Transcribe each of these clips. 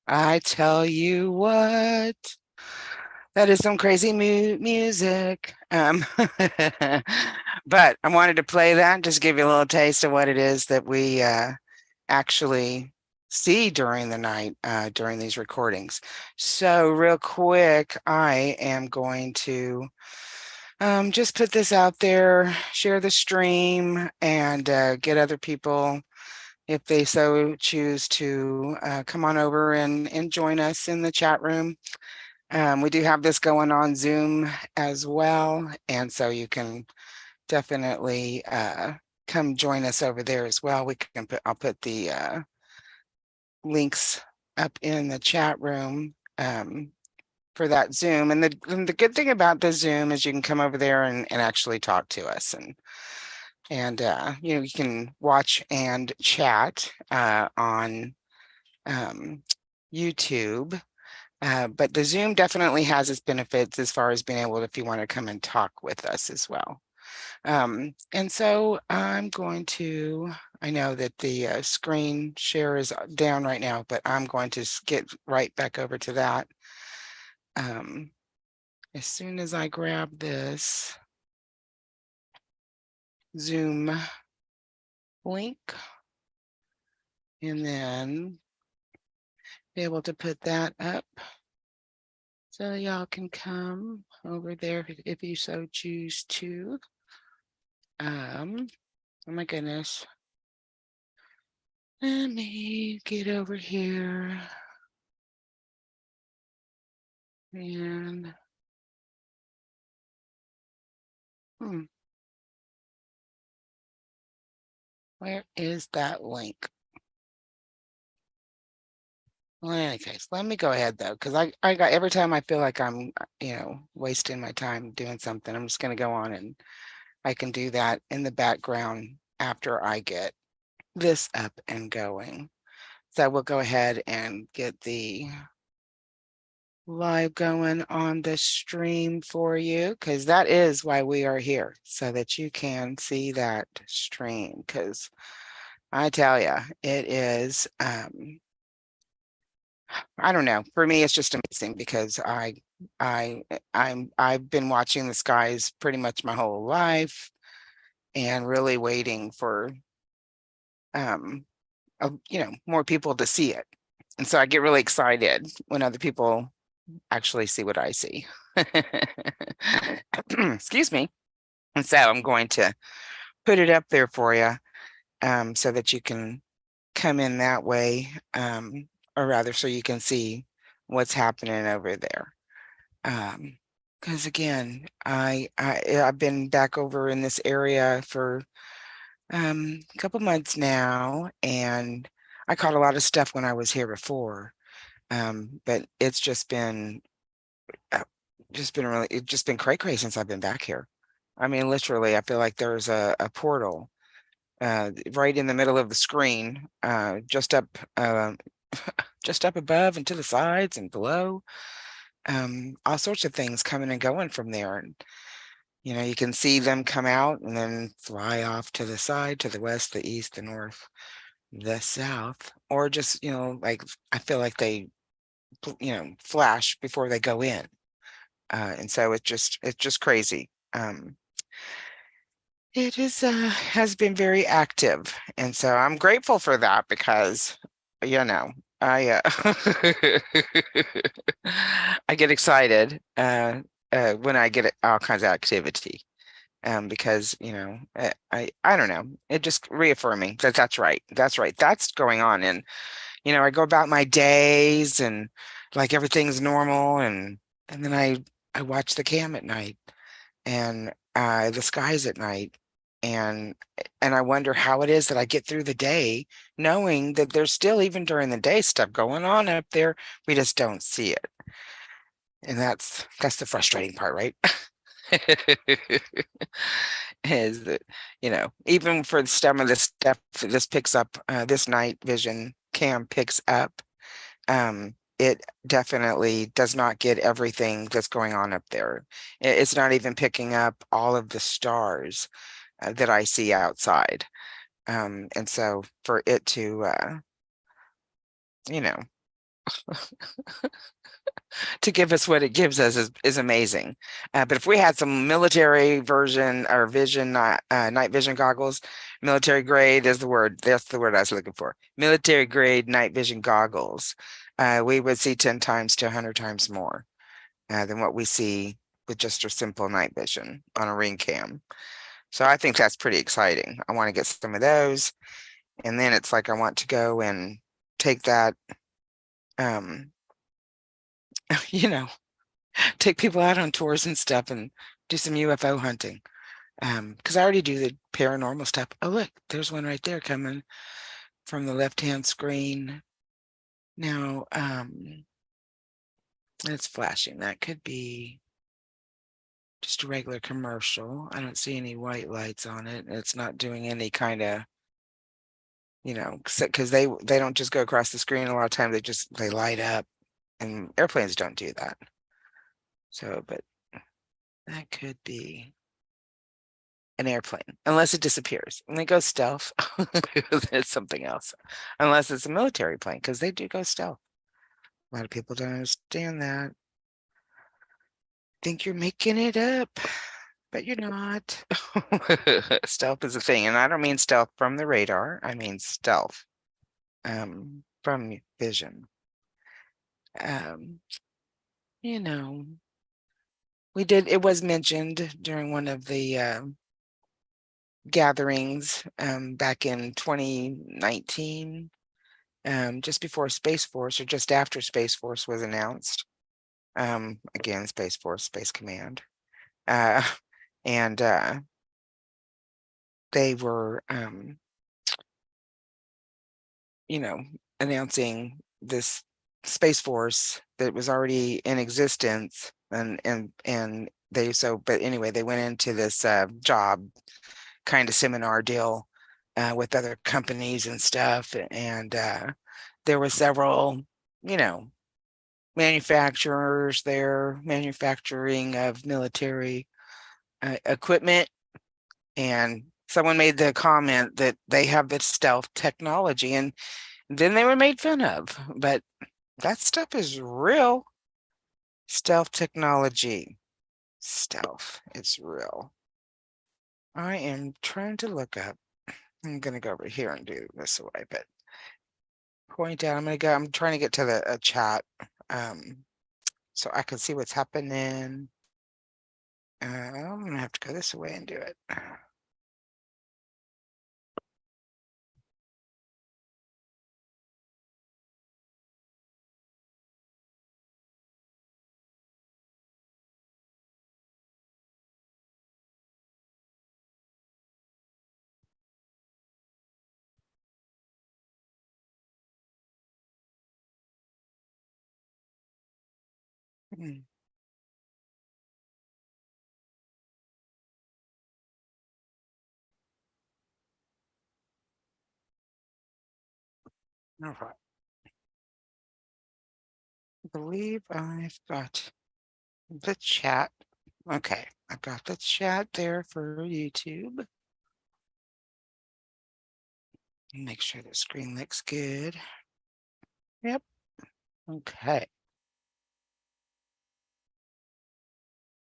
I tell you what, that is some crazy music. But I wanted to play that, just give you a little taste of what it is that we actually see during the night during these recordings. So real quick, I am going to just put this out there, share the stream, and get other people, if they so choose, to come on over and join us in the chat room. We do have this going on Zoom as well, and so you can definitely come join us over there as well. I'll put the links up in the chat room for that Zoom. And the good thing about the Zoom is you can come over there and actually talk to us, and you know, you can watch and chat on YouTube. But the Zoom definitely has its benefits as far as being able, if you want to come and talk with us as well. And so I'm going to, I know that the screen share is down right now, but I'm going to get right back over to that. As soon as I grab this Zoom link, and then be able to put that up so y'all can come over there if you so choose to. Oh my goodness. Let me get over here. And where is that link? Well, in any case, let me go ahead though, because I got, every time I feel like I'm, you know, wasting my time doing something, I'm just going to go on, and I can do that in the background after I get this up and going. So we'll go ahead and get the live going on the stream for you, because that is why we are here, so that you can see that stream. Because I tell you, it is I don't know, for me it's just amazing, because I've been watching the skies pretty much my whole life, and really waiting for you know, more people to see it. And so I get really excited when other people actually see what I see. Excuse me. And so I'm going to put it up there for you, so that you can come in that way, or rather so you can see what's happening over there. Because again, I've been back over in this area for a couple months now, and I caught a lot of stuff when I was here before. But it's uh, just been really, it's just been cray cray since I've been back here. I mean, literally, I feel like there's a portal right in the middle of the screen, just up above and to the sides and below. All sorts of things coming and going from there. And, you can see them come out and then fly off to the side, to the west, the east, the north, the south, or just, like I feel like they, flash before they go in. And so it's just crazy. It is has been very active, and so I'm grateful for that because, I I get excited when I get all kinds of activity, because I don't know, it just reaffirming that that's right, that's going on, and I go about my days and like everything's normal, and then I watch the cam at night and the skies at night, and I wonder how it is that I get through the day knowing that there's still, even during the day, stuff going on up there. We just don't see it, and that's the frustrating part, right? Is that, even for some of the stuff that this picks up, this night vision cam picks up, it definitely does not get everything that's going on up there. It's not even picking up all of the stars that I see outside. And so for it to, you know, to give us what it gives us is amazing. But if we had some military version or vision, night vision goggles, military grade is the word. That's the word I was looking for. Military grade night vision goggles, we would see 10 times to 100 times more than what we see with just a simple night vision on a ring cam. So I think that's pretty exciting. I want to get some of those. And then it's like I want to go and take that, um, you know, take people out on tours and stuff and do some UFO hunting. Because I already do the paranormal stuff. Oh, look, there's one right there coming from the left-hand screen. Now, it's flashing. That could be just a regular commercial. I don't see any white lights on it. It's not doing any kind of, because they don't just go across the screen. A lot of times they light up, and airplanes don't do that. So, but that could be an airplane, unless it disappears and they go stealth. It's something else, unless it's a military plane, because they do go stealth. A lot of people don't understand that. Think you're making it up, but you're not. Stealth is a thing, and I don't mean stealth from the radar. I mean stealth from vision. Um, you know, it was mentioned during one of the gatherings back in 2019, just before Space Force, or just after Space Force was announced. Again, Space Force, Space Command. And they were, announcing this Space Force that was already in existence, and but anyway, they went into this job kind of seminar deal with other companies and stuff, and there were several, manufacturers there, manufacturing of military equipment, and someone made the comment that they have this stealth technology, and then they were made fun of. But that stuff is real. Stealth technology. Stealth. It's real. I am trying to look up. I'm going to go over here and do this away, but point out. I'm trying to get to the chat so I can see what's happening. I'm gonna have to go this way and do it. Hmm. All right. I believe I've got the chat. Okay, I've got the chat there for YouTube. Make sure the screen looks good. Yep. Okay.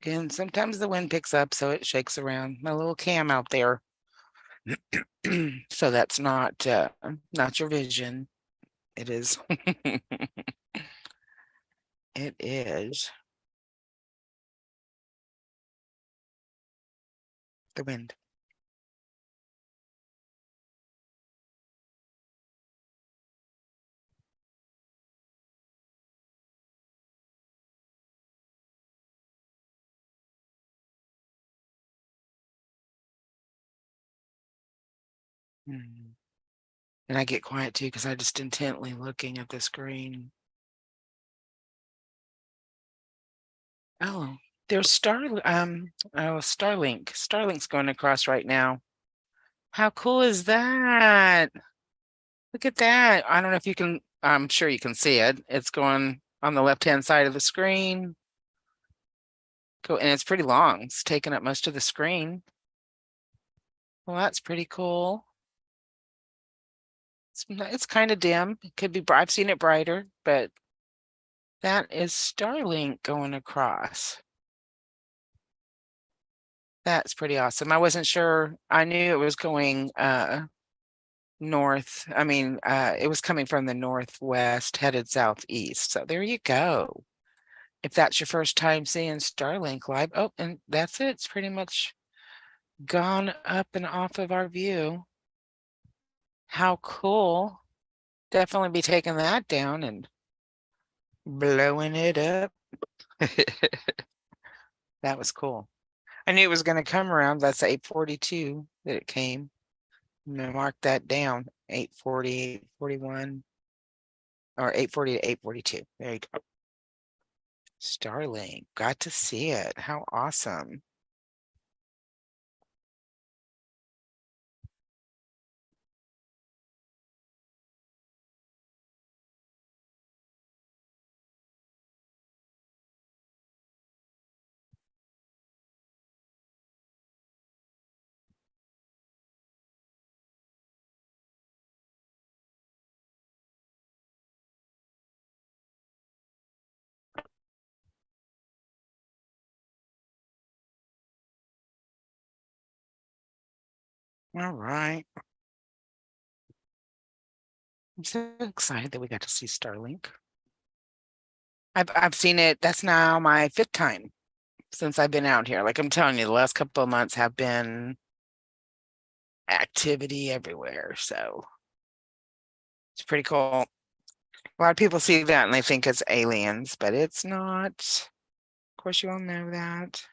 Again, sometimes the wind picks up, so it shakes around my little cam out there. So that's not your vision. It is. It is the wind. Mm. And I get quiet too because I just intently looking at the screen. Oh, there's Starlink. Starlink's going across right now. How cool is that? Look at that. I don't know if you can, I'm sure you can see it. It's going on the left-hand side of the screen. Cool. And it's pretty long. It's taking up most of the screen. Well, that's pretty cool. It's kind of dim. It could be, I've seen it brighter, but that is Starlink going across. That's pretty awesome. I wasn't sure. I knew it was going north. I mean, it was coming from the northwest headed southeast. So there you go. If that's your first time seeing Starlink live, oh, and that's it. It's pretty much gone up and off of our view. How cool. Definitely be taking that down and blowing it up. That was cool. I knew it was going to come around. That's 8:42 that it came. I'm gonna mark that down. 8:40, 8:41, or 8:40 to 8:42. There you go. Starlink. Got to see it. How awesome. All right. I'm so excited that we got to see Starlink. I've seen it. That's now my fifth time since I've been out here. Like I'm telling you, the last couple of months have been activity everywhere. So it's pretty cool. A lot of people see that and they think it's aliens, but it's not. Of course, you all know that.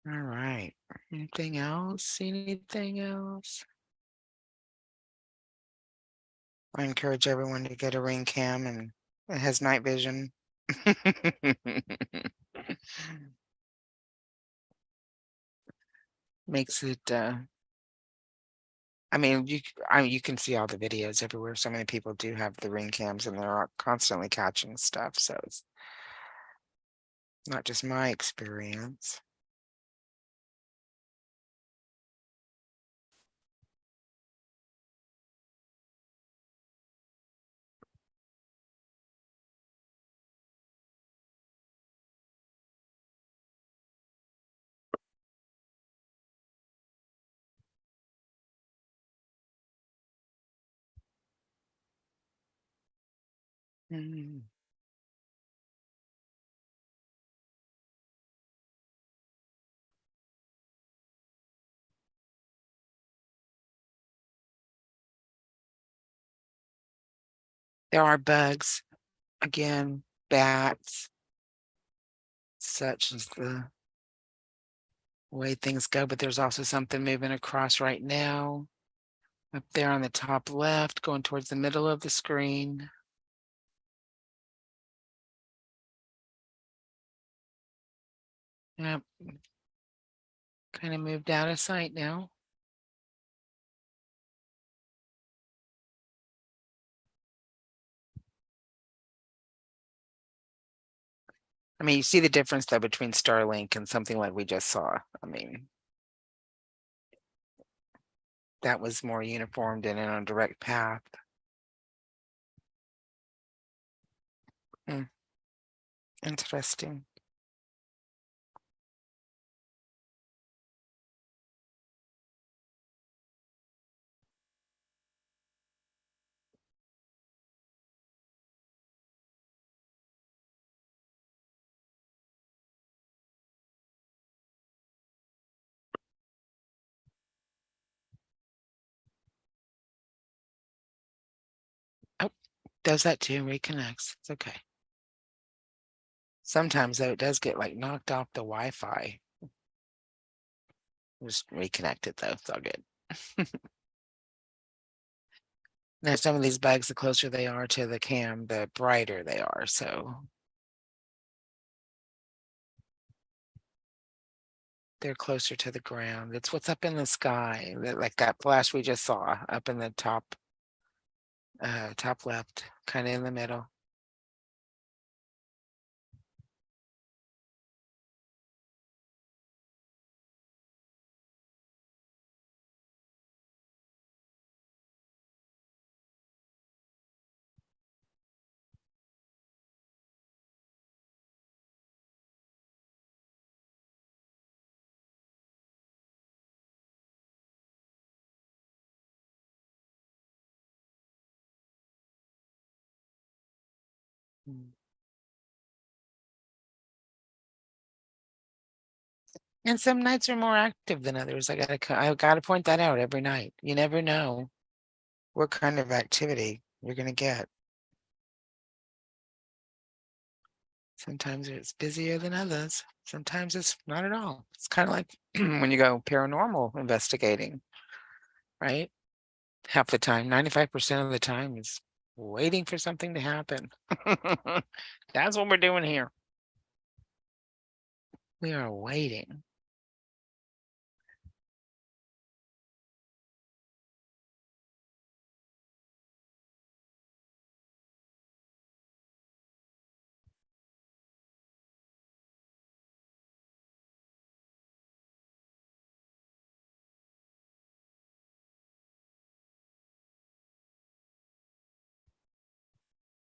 All right. Anything else? Anything else? I encourage everyone to get a ring cam and it has night vision. Makes it I mean you can see all the videos everywhere. So many people do have the ring cams and they're constantly catching stuff. So it's not just my experience. Mm. There are bugs, again, bats, such as the way things go, but there's also something moving across right now. Up there on the top left, going towards the middle of the screen. Yep. Kind of moved out of sight now. I mean, you see the difference though between Starlink and something like we just saw. I mean, that was more uniformed and in a direct path. Interesting. Oh, does that too, reconnects. It's okay. Sometimes though, it does get like knocked off the Wi-Fi. Just reconnect it though, it's all good. Now, some of these bugs, the closer they are to the cam, the brighter they are. So they're closer to the ground. It's what's up in the sky, like that flash we just saw up in the top left, kind of in the middle. Mm. And some nights are more active than others. I gotta point that out every night. You never know what kind of activity you're gonna get. Sometimes it's busier than others. Sometimes it's not at all. It's kind of like when you go paranormal investigating, right? Half the time, 95% of the time is waiting for something to happen. That's what we're doing here. We are waiting.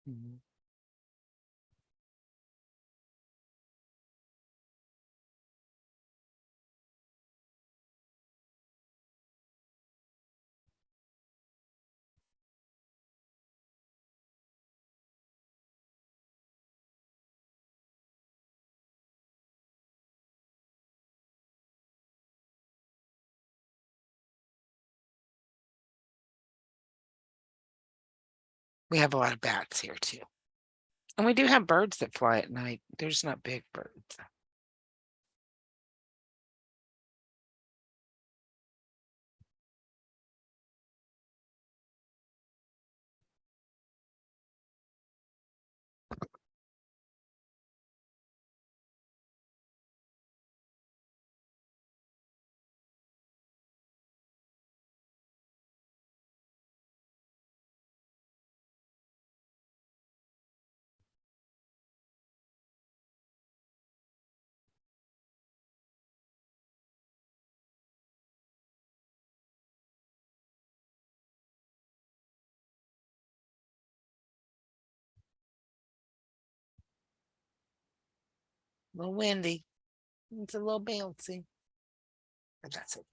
Mhm. We have a lot of bats here too. And we do have birds that fly at night. They're just not big birds. A little windy. It's a little bouncy, but that's okay.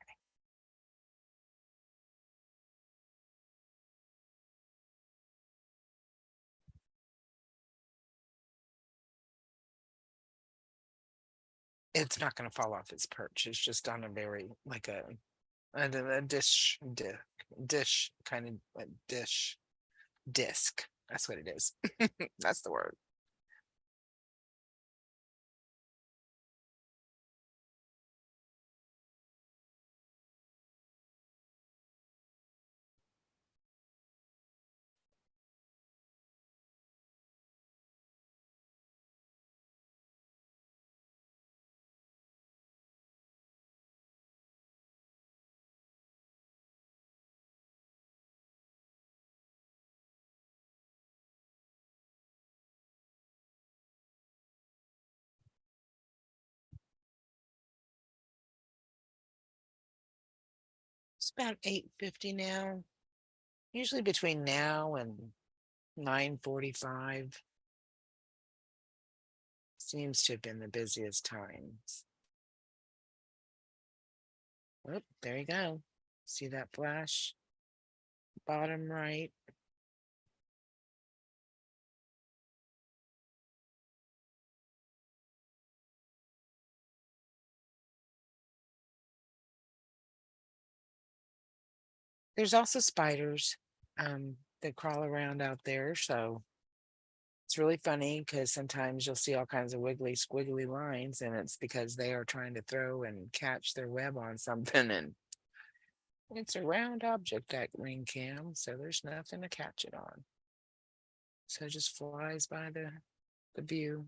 it's not going to fall off its perch. It's just on a very like a dish kind of dish disc. That's what it is. That's the word. It's about 8:50 now. Usually between now and 9:45 seems to have been the busiest times. Oh, there you go. See that flash? Bottom right. There's also spiders that crawl around out there. So it's really funny because sometimes you'll see all kinds of wiggly, squiggly lines, and it's because they are trying to throw and catch their web on something. And it's a round object, that ring cam, so there's nothing to catch it on. So it just flies by the view.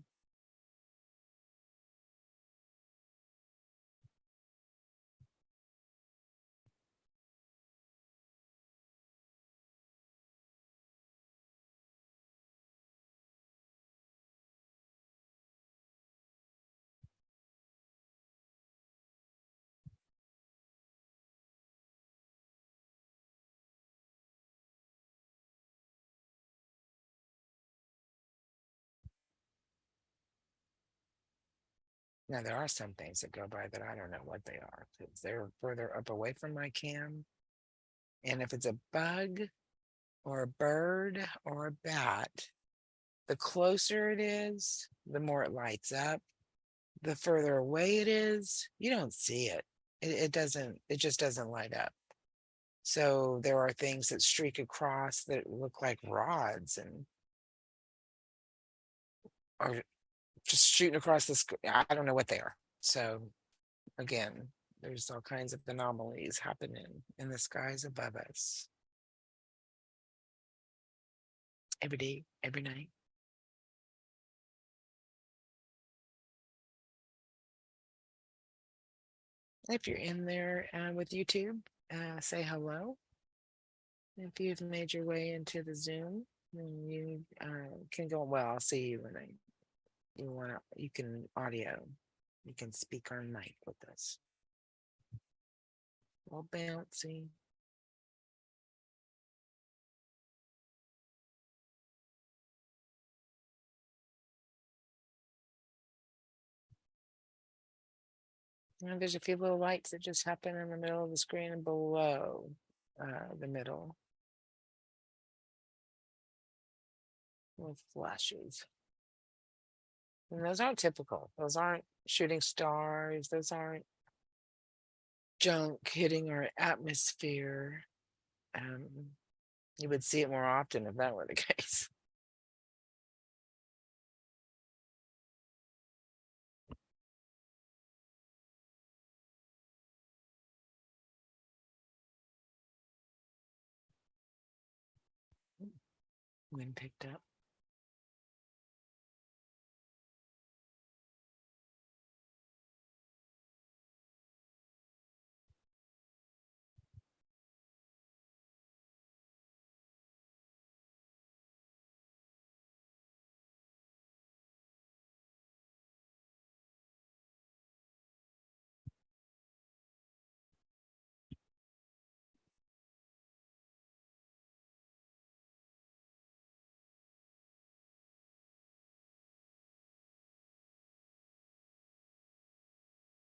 Now there are some things that go by that I don't know what they are because they're further up away from my cam. And if it's a bug or a bird or a bat, the closer it is, the more it lights up. The further away it is, you don't see it. It doesn't, it just doesn't light up. So there are things that streak across that look like rods and are just shooting across the sky. I don't know what they are. So again, there's all kinds of anomalies happening in the skies above us every day, every night. If you're in there with YouTube, say hello. If you've made your way into the Zoom, then you can go. Well, I'll see you when you want to. You can audio. You can speak on mic with us. All bouncy. And there's a few little lights that just happen in the middle of the screen and below the middle with flashes. And those aren't typical. Those aren't shooting stars. Those aren't junk hitting our atmosphere. Um, you would see it more often if that were the case. Wind picked up.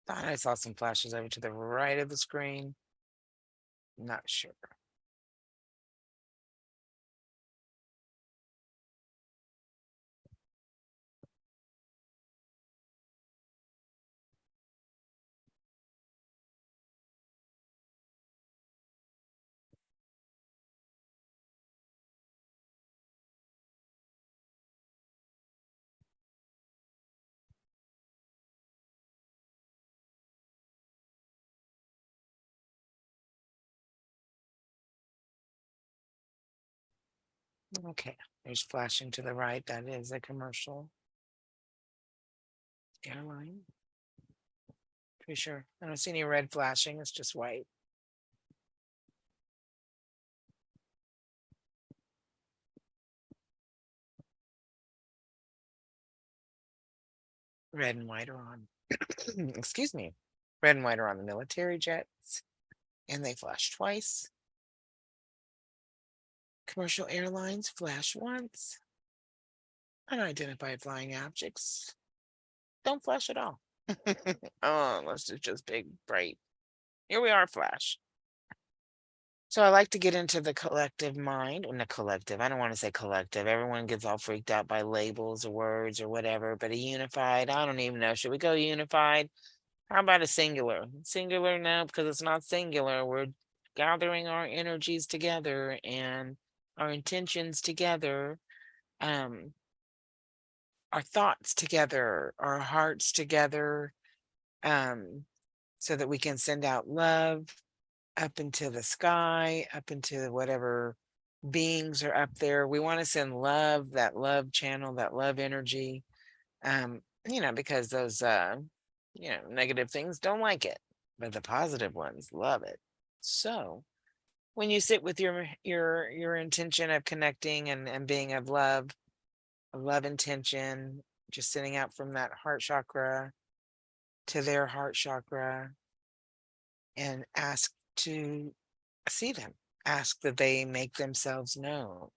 Thought I saw some flashes over to the right of the screen. Not sure. Okay, there's flashing to the right. That is a commercial airline. Pretty sure. I don't see any red flashing. It's just white. Red and white are on. Excuse me. Red and white are on the military jets, and they flash twice. Commercial airlines flash once. Unidentified flying objects don't flash at all. Oh, unless it's just big, bright. Here we are, flash. So I like to get into the collective mind. Well, not collective. I don't want to say collective. Everyone gets all freaked out by labels or words or whatever. But a unified, I don't even know. Should we go unified? How about a singular? Singular, no, because it's not singular. We're gathering our energies together and our intentions together, um, our thoughts together, our hearts together, um, so that we can send out love up into the sky, up into whatever beings are up there. We want to send love, that love channel, that love energy, because those, negative things don't like it, but the positive ones love it. So when you sit with your intention of connecting and being of love intention, just sitting out from that heart chakra to their heart chakra, and ask to see them. Ask that they make themselves known.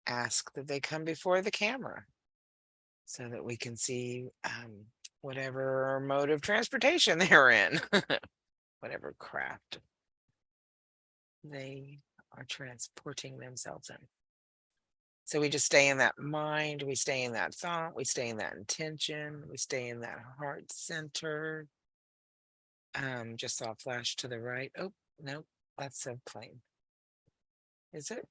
Ask that they come before the camera so that we can see whatever mode of transportation they're in, whatever craft they are transporting themselves in. So we just stay in that mind, we stay in that thought, we stay in that intention, we stay in that heart center. Just saw a flash to the right. Oh, no, that's a plane. Is it?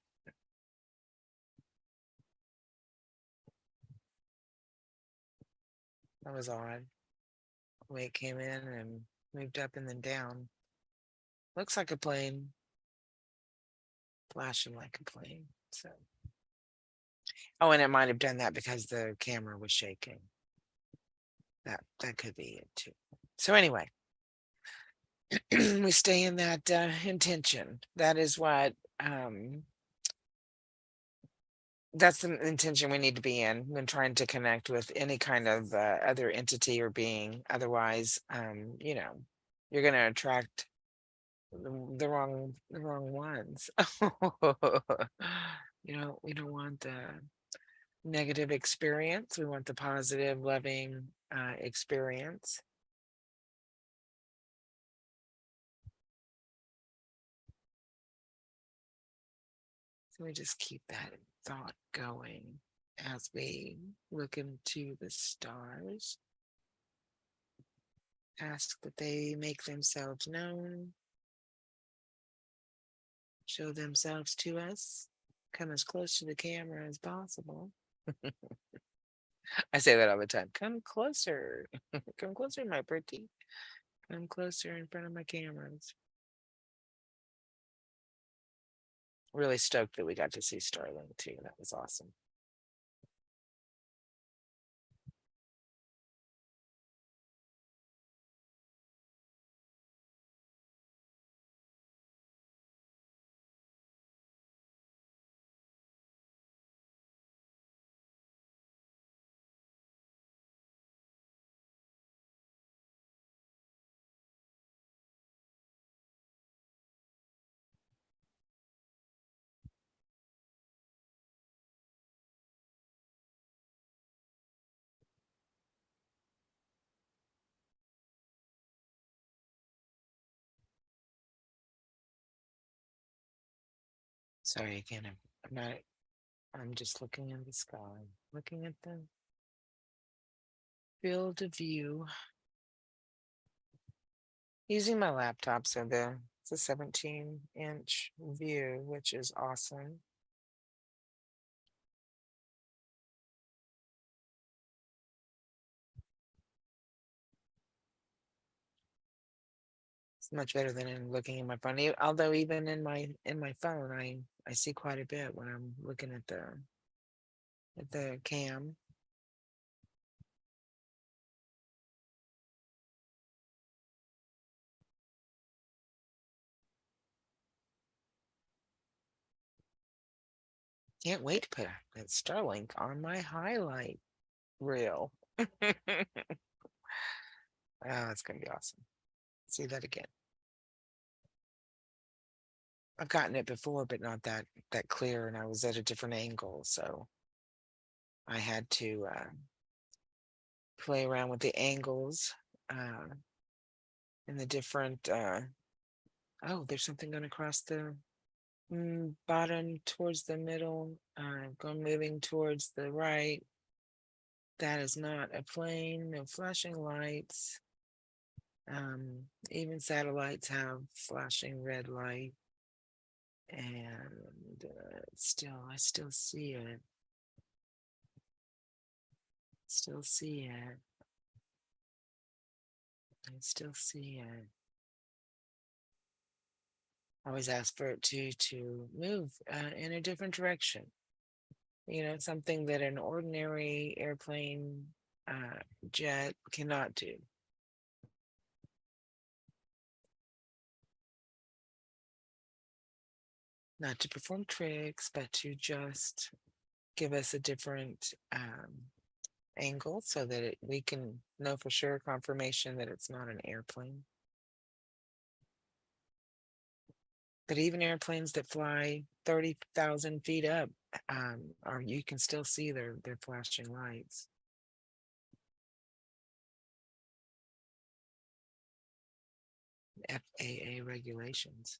That was odd. The way it came in and moved up and then down. Looks like a plane. Flashing like a plane. So. Oh, and it might have done that because the camera was shaking. That could be it too. So anyway, we stay in that intention. That is what that's the intention we need to be in when trying to connect with any kind of other entity or being. Otherwise, you're going to attract the wrong ones. We don't want the negative experience. We want the positive, loving experience. So we just keep that thought going as we look into the stars. Ask that they make themselves known, show themselves to us, come as close to the camera as possible. I say that all the time. Come closer. Come closer, my pretty. Come closer in front of my cameras. Really stoked that we got to see Starlink too. That was awesome. Sorry again. I'm not. I'm just looking in the sky, looking at the field of view using my laptop. So it's a 17-inch view, which is awesome. It's much better than in looking in my phone. Although even in my phone, I see quite a bit when I'm looking at the cam. Can't wait to put that Starlink on my highlight reel. Oh, it's gonna be awesome. See that again. I've gotten it before, but not that clear, and I was at a different angle, so I had to play around with the angles uh, and the different. Oh, there's something going across the bottom towards the middle, going moving towards the right. That is not a plane. No flashing lights. Even satellites have flashing red light, and I still see it. Still see it. I still see it. I always ask for it to move in a different direction. Something that an ordinary airplane jet cannot do. Not to perform tricks, but to just give us a different angle so that we can know for sure confirmation that it's not an airplane. But even airplanes that fly 30,000 feet up, or you can still see their flashing lights. FAA regulations.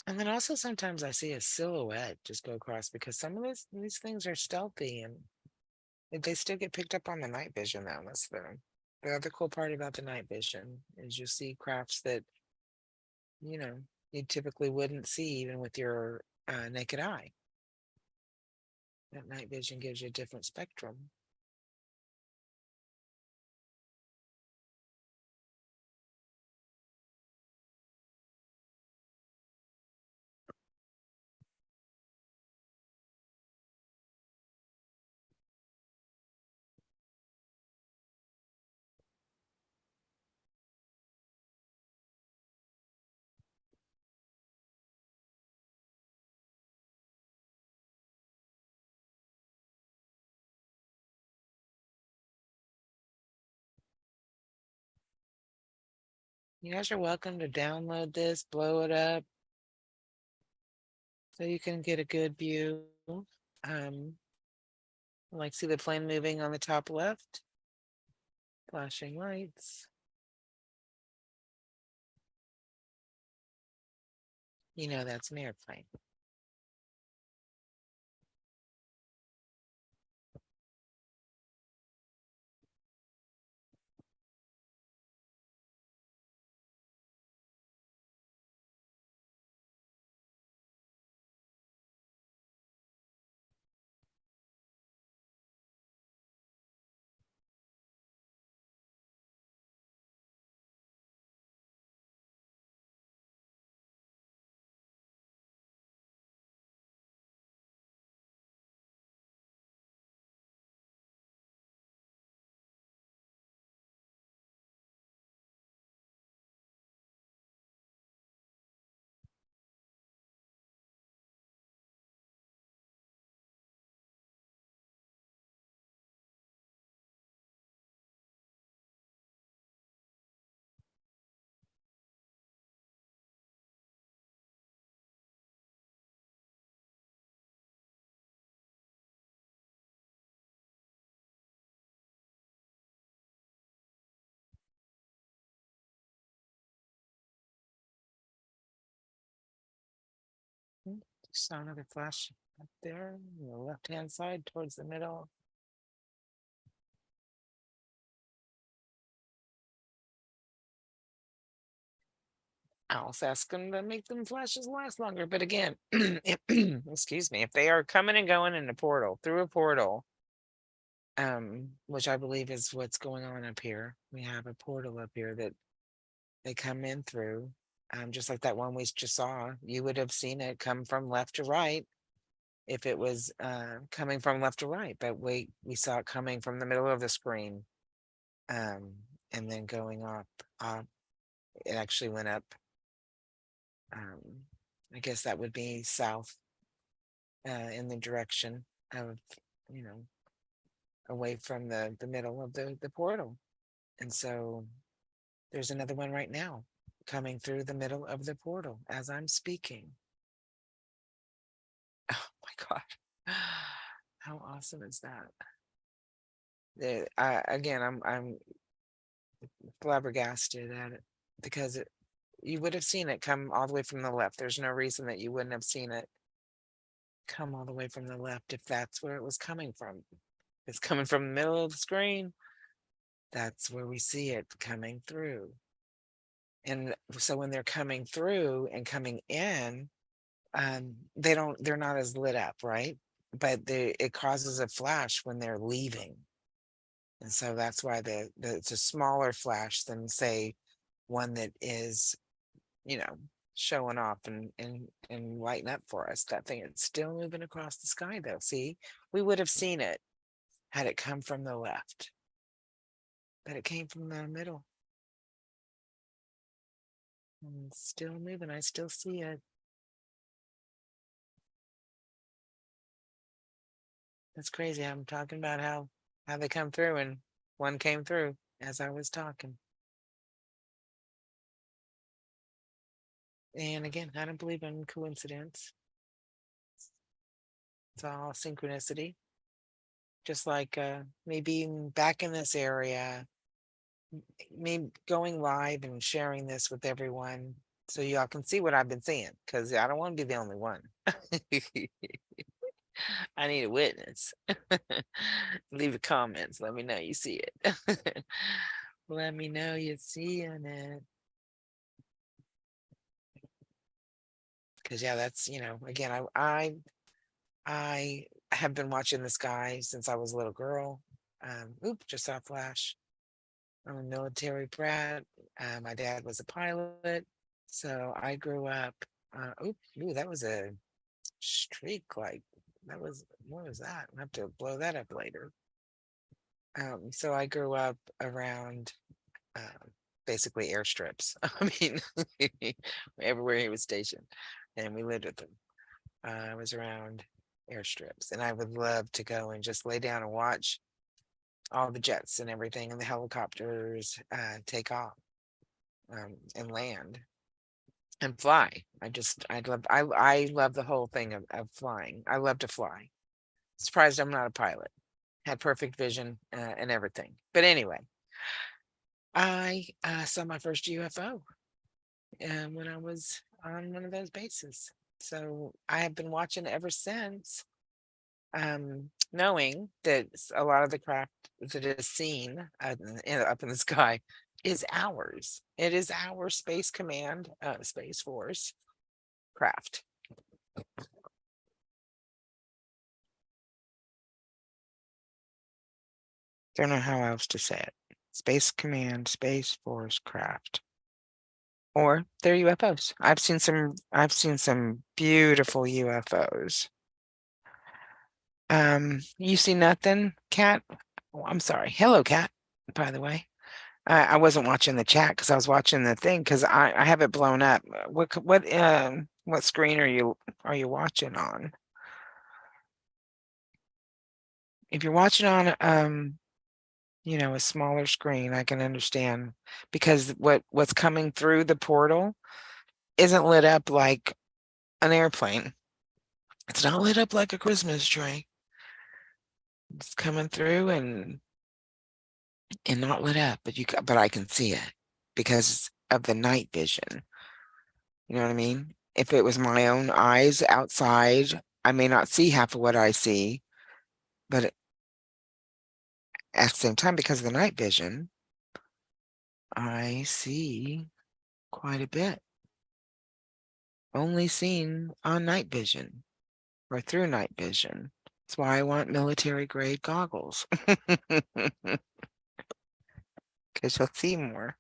And then also sometimes I see a silhouette just go across because some of these things are stealthy and they still get picked up on the night vision though. That's the other cool part about the night vision is you see crafts that you know you typically wouldn't see even with your naked eye. That night vision gives you a different spectrum. You guys are welcome to download this, blow it up, so you can get a good view. Um, like see the plane moving on the top left, flashing lights. That's an airplane. Saw another flash up there on the left-hand side towards the middle. I also ask them to make them flashes last longer. But again, excuse me, if they are coming and going in a portal, through a portal, which I believe is what's going on up here. We have a portal up here that they come in through, just like that one we just saw. You would have seen it come from left to right if it was coming from left to right, but we saw it coming from the middle of the screen, um, and then going up. It actually went up. I guess that would be south, in the direction of, you know, away from the middle of the portal. And so there's another one right now coming through the middle of the portal as I'm speaking. Oh my God. How awesome is that? Again, I'm flabbergasted at it because you would have seen it come all the way from the left. There's no reason that you wouldn't have seen it come all the way from the left if that's where it was coming from. It's coming from the middle of the screen. That's where we see it coming through. And so when they're coming through and coming in, they're not as lit up, right? But it causes a flash when they're leaving. And so that's why it's a smaller flash than, say, one that is, you know, showing off and lighting up for us. That thing is still moving across the sky though. See, we would have seen it had it come from the left, but it came from the middle. And it's still moving. I still see it. That's crazy. I'm talking about how they come through, and one came through as I was talking. And again, I don't believe in coincidence. It's all synchronicity. Just like me being back in this area, me going live and sharing this with everyone so y'all can see what I've been seeing, because I don't want to be the only one. I need a witness. Leave the comments. Let me know you see it. Let me know you're seeing it. Because yeah, that's, again, I have been watching the sky since I was a little girl. Just saw a flash. I'm a military brat. My dad was a pilot, so I grew up. That was a streak. Like what was that? I have to blow that up later. So I grew up around basically airstrips. I mean, everywhere he was stationed, and we lived with him. I was around airstrips, and I would love to go and just lay down and watch all the jets and everything and the helicopters take off and land and fly. I love the whole thing of flying. I love to fly. Surprised I'm not a pilot. Had perfect vision and everything. But anyway, I saw my first UFO when I was on one of those bases. So I have been watching ever since, knowing that a lot of the craft that is seen up in the sky is ours. It is our Space Command, Space Force craft. Don't know how else to say it. Space Command, Space Force craft. Or they're UFOs. I've seen some beautiful UFOs. You see nothing, Cat? Oh, I'm sorry. Hello, Cat, by the way. I wasn't watching the chat because I was watching the thing because I have it blown up. What screen are you watching on? If you're watching on a smaller screen, I can understand, because what's coming through the portal isn't lit up like an airplane. It's not lit up like a Christmas tree. It's coming through and not lit up, but I can see it because of the night vision. You know what I mean? If it was my own eyes outside, I may not see half of what I see, but at the same time, because of the night vision, I see quite a bit. Only seen on night vision or through night vision. That's why I want military grade goggles. Because you'll see more.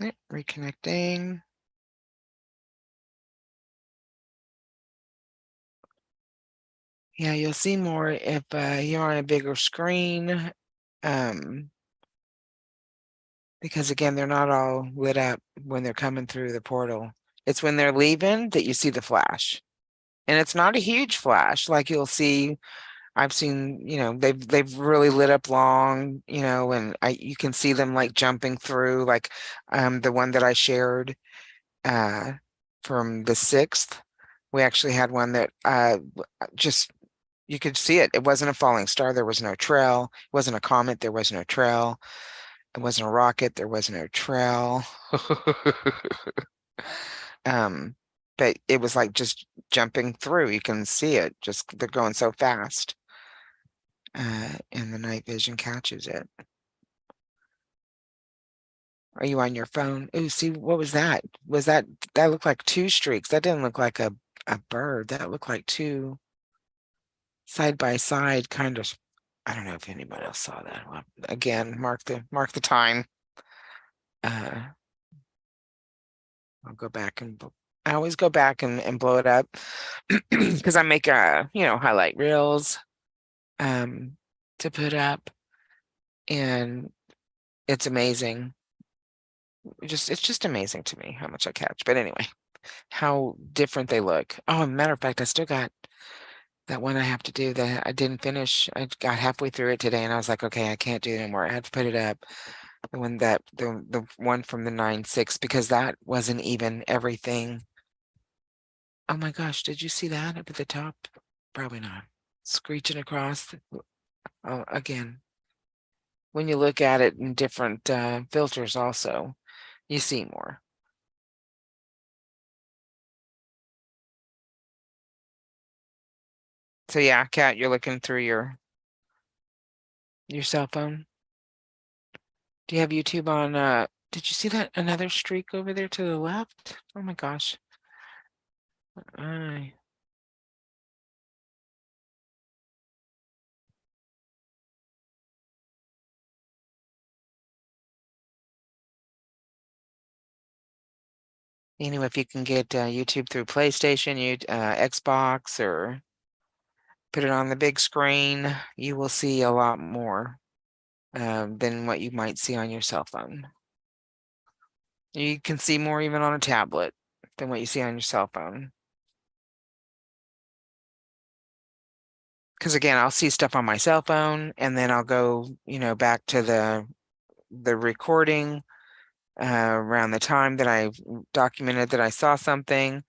Yep, reconnecting. Yeah, you'll see more if you're on a bigger screen. Because again, they're not all lit up when they're coming through the portal. It's when they're leaving that you see the flash. And it's not a huge flash like you'll see. I've seen, they've really lit up long, and you can see them like jumping through, like the one that I shared uh from the 6th. We actually had one that just you could see it. It wasn't a falling star, there was no trail. It wasn't a comet, there was no trail. It wasn't a rocket, there was no trail. Um, but it was like just jumping through. You can see it, just they're going so fast. And the night vision catches it. Are you on your phone? Oh, see, what was that? That looked like two streaks? That didn't look like a bird. That looked like two side by side kind of. I don't know if anybody else saw that. Well, again, mark the time. Uh, I'll go back and I always go back and blow it up because I make highlight reels um to put up, and it's amazing. It's just amazing to me how much I catch. But anyway, how different they look. Oh, matter of fact, I still got that one I have to do that I didn't finish. I got halfway through it today and I was like, okay, I can't do it anymore. I have to put it up. The one from the 9/6, because that wasn't even everything. Oh my gosh, did you see that up at the top? Probably not. Screeching across. Oh, again, when you look at it in different filters also, you see more. So yeah, Kat, you're looking through your cell phone. Do you have YouTube on did you see that another streak over there to the left? Oh my gosh. I Anyway, if you can get YouTube through PlayStation, Xbox, or put it on the big screen, you will see a lot more than what you might see on your cell phone. You can see more even on a tablet than what you see on your cell phone. Because again, I'll see stuff on my cell phone and then I'll go, back to the recording around the time that I documented that I saw something,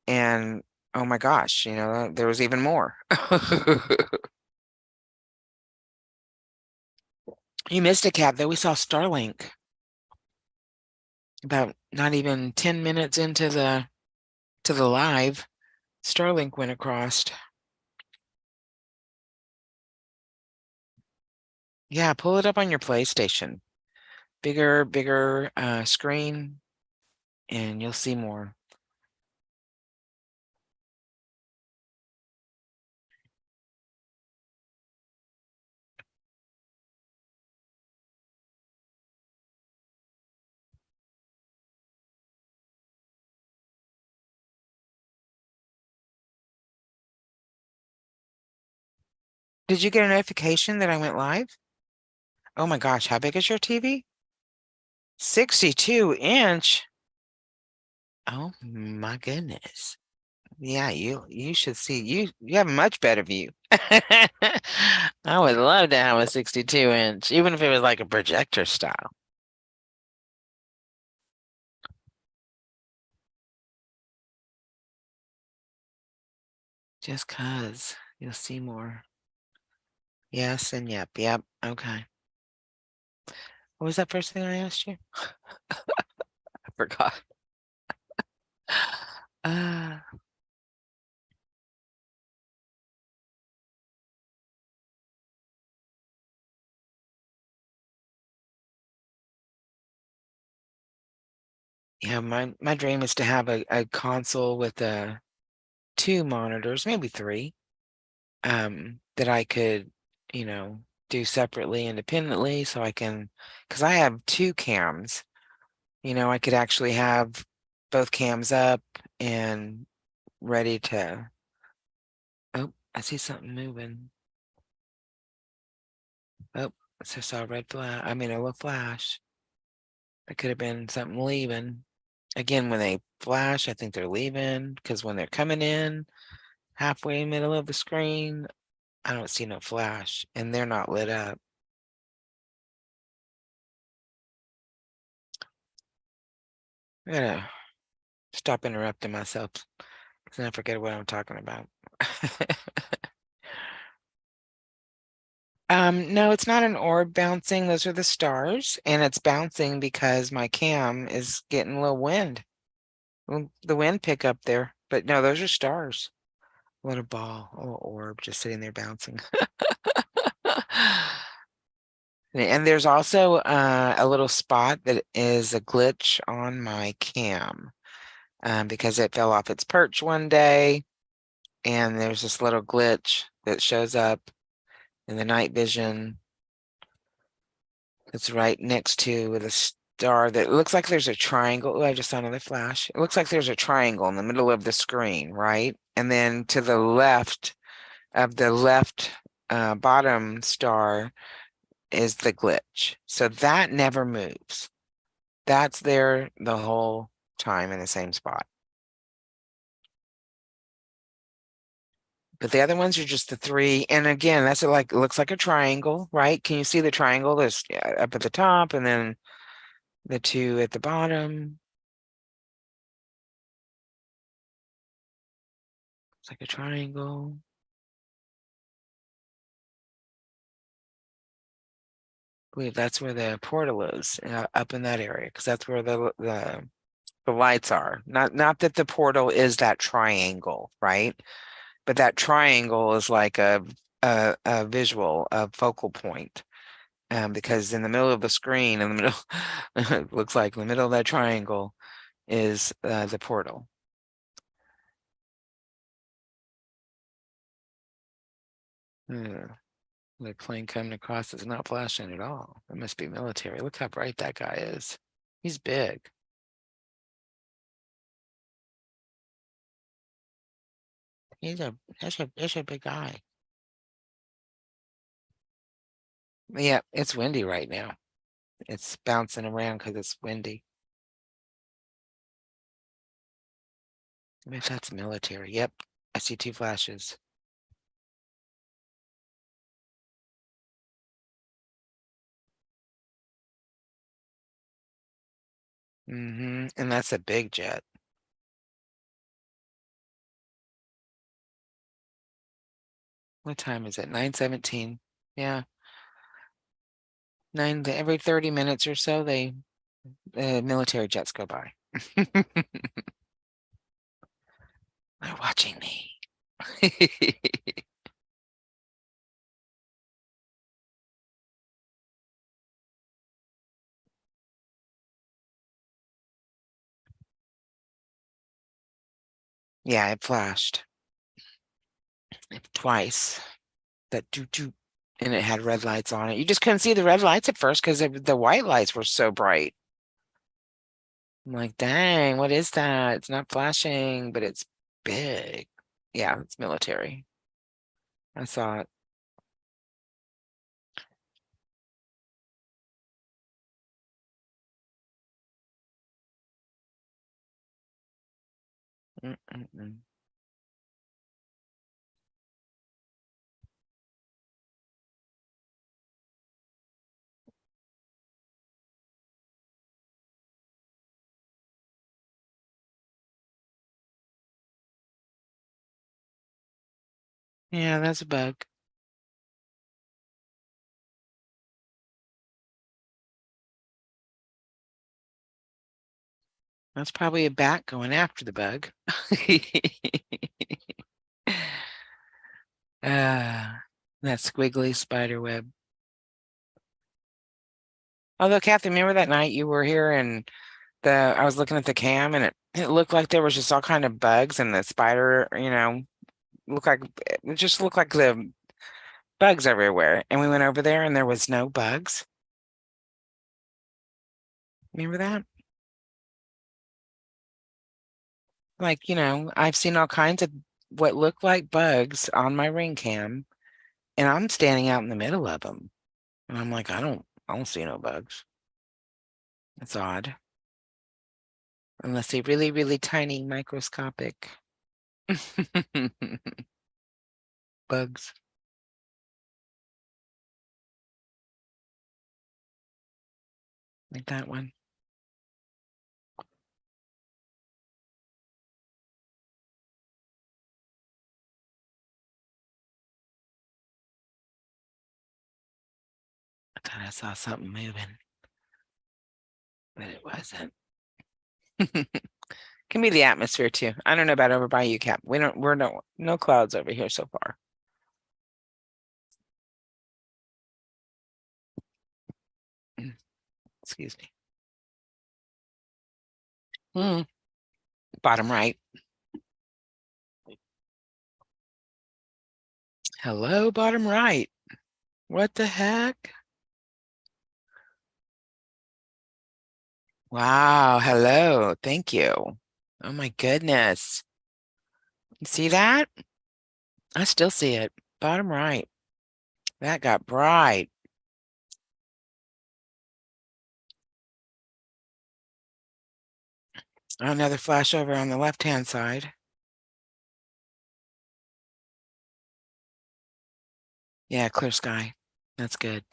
and oh my gosh, there was even more. You missed a cat though. We saw Starlink about not even 10 minutes into the live. Starlink went across. Yeah, pull it up on your PlayStation. Bigger screen, and you'll see more. Did you get a notification that I went live? Oh my gosh, how big is your TV? 62-inch. Oh my goodness. Yeah, you should see, you have a much better view. I would love to have a 62-inch, even if it was like a projector style. Just 'cause you'll see more. Yes and yep, yep. Okay. What was that first thing I asked you? I forgot. Uh, Yeah, my dream is to have a console with two monitors, maybe three, that I could, you know, do separately, independently, so I can, because I have two cams, you know, I could actually have both cams up and ready to. Oh, I see something moving. Oh, so I saw a red flash. I mean, a little flash. It could have been something leaving. Again, when they flash, I think they're leaving because when they're coming in halfway in the middle of the screen, I don't see no flash and they're not lit up. I gotta stop interrupting myself because then I forget what I'm talking about. No, it's not an orb bouncing. Those are the stars, and it's bouncing because my cam is getting a little wind. The wind pick up there, but no, those are stars. What a ball, a little orb just sitting there bouncing. And there's also a little spot that is a glitch on my cam because it fell off its perch one day, and there's this little glitch that shows up in the night vision. It's right next to the star that looks like there's a triangle. Oh, I just saw another flash. It looks like there's a triangle in the middle of the screen, right? And then to the left of the left bottom star is the glitch. So that never moves. That's there the whole time in the same spot. But the other ones are just the three. And again, that's like, it looks like a triangle, right? Can you see the triangle? There's up at the top and then the two at the bottom. It's like a triangle. I believe that's where the portal is, up in that area, because that's where the lights are. Not that the portal is that triangle, right? But that triangle is like a visual, a focal point. Because in the middle of the screen, in the middle, it looks like in the middle of that triangle is the portal. The plane coming across is not flashing at all. It must be military. Look how bright that guy is. He's big. That's a big guy. Yeah, it's windy right now. It's bouncing around because it's windy. Maybe that's military. Yep, I see two flashes. And that's a big jet. What time is it? 9:17. Yeah. Every 30 minutes or so, military jets go by. They're watching me. Yeah, it flashed twice. That doo doo, and it had red lights on it. You just couldn't see the red lights at first because the white lights were so bright. I'm like, dang, what is that? It's not flashing, but it's big. Yeah, it's military. I saw it. Mm-mm-mm. Yeah, that's a bug. That's probably a bat going after the bug. That squiggly spider web. Although, Kathy, remember that night you were here and I was looking at the cam and it looked like there was just all kind of bugs and the spider, looked like it just looked like the bugs everywhere. And we went over there and there was no bugs. Remember that? Like, I've seen all kinds of what look like bugs on my ring cam, and I'm standing out in the middle of them. And I'm like, I don't see no bugs. That's odd. Unless they're really, really tiny, microscopic bugs. Like that one. I thought I saw something moving, but it wasn't. Can be the atmosphere too. I don't know about over by you, Cap. We're no clouds over here so far. Excuse me. Bottom right. Hello, bottom right. What the heck? Wow, hello. Thank you. Oh my goodness. You see that? I still see it. Bottom right. That got bright. Another flash over on the left-hand side. Yeah, clear sky. That's good.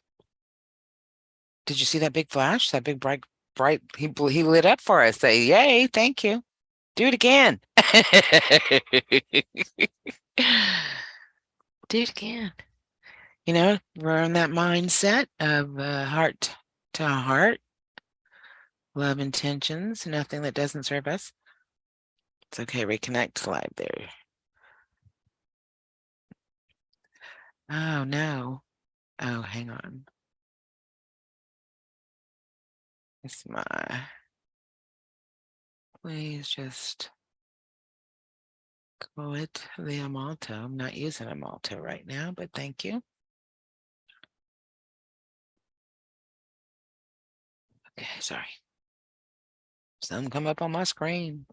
Did you see that big flash? That big bright, he lit up for us. Say, yay, thank you. Do it again. Do it again. We're in that mindset of heart to heart, love intentions, nothing that doesn't serve us. It's okay, reconnect live there. Oh, no. Oh, hang on. It's please just quit the Amalto. I'm not using Amalto right now, but thank you. Okay, sorry. Something come up on my screen.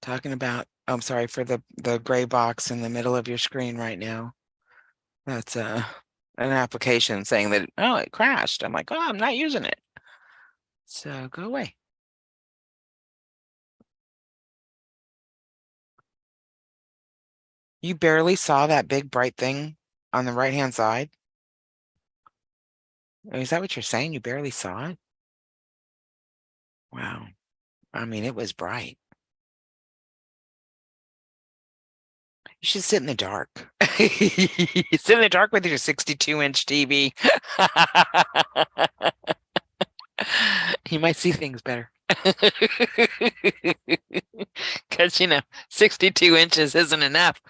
Talking about, I'm sorry for the gray box in the middle of your screen right now. That's an application saying that, oh, it crashed. I'm like, oh, I'm not using it. So go away. You barely saw that big bright thing on the right-hand side? Is that what you're saying? You barely saw it? Wow. I mean, it was bright. You should sit in the dark. Sit in the dark with your 62-inch TV. You might see things better. Because, 62 inches isn't enough.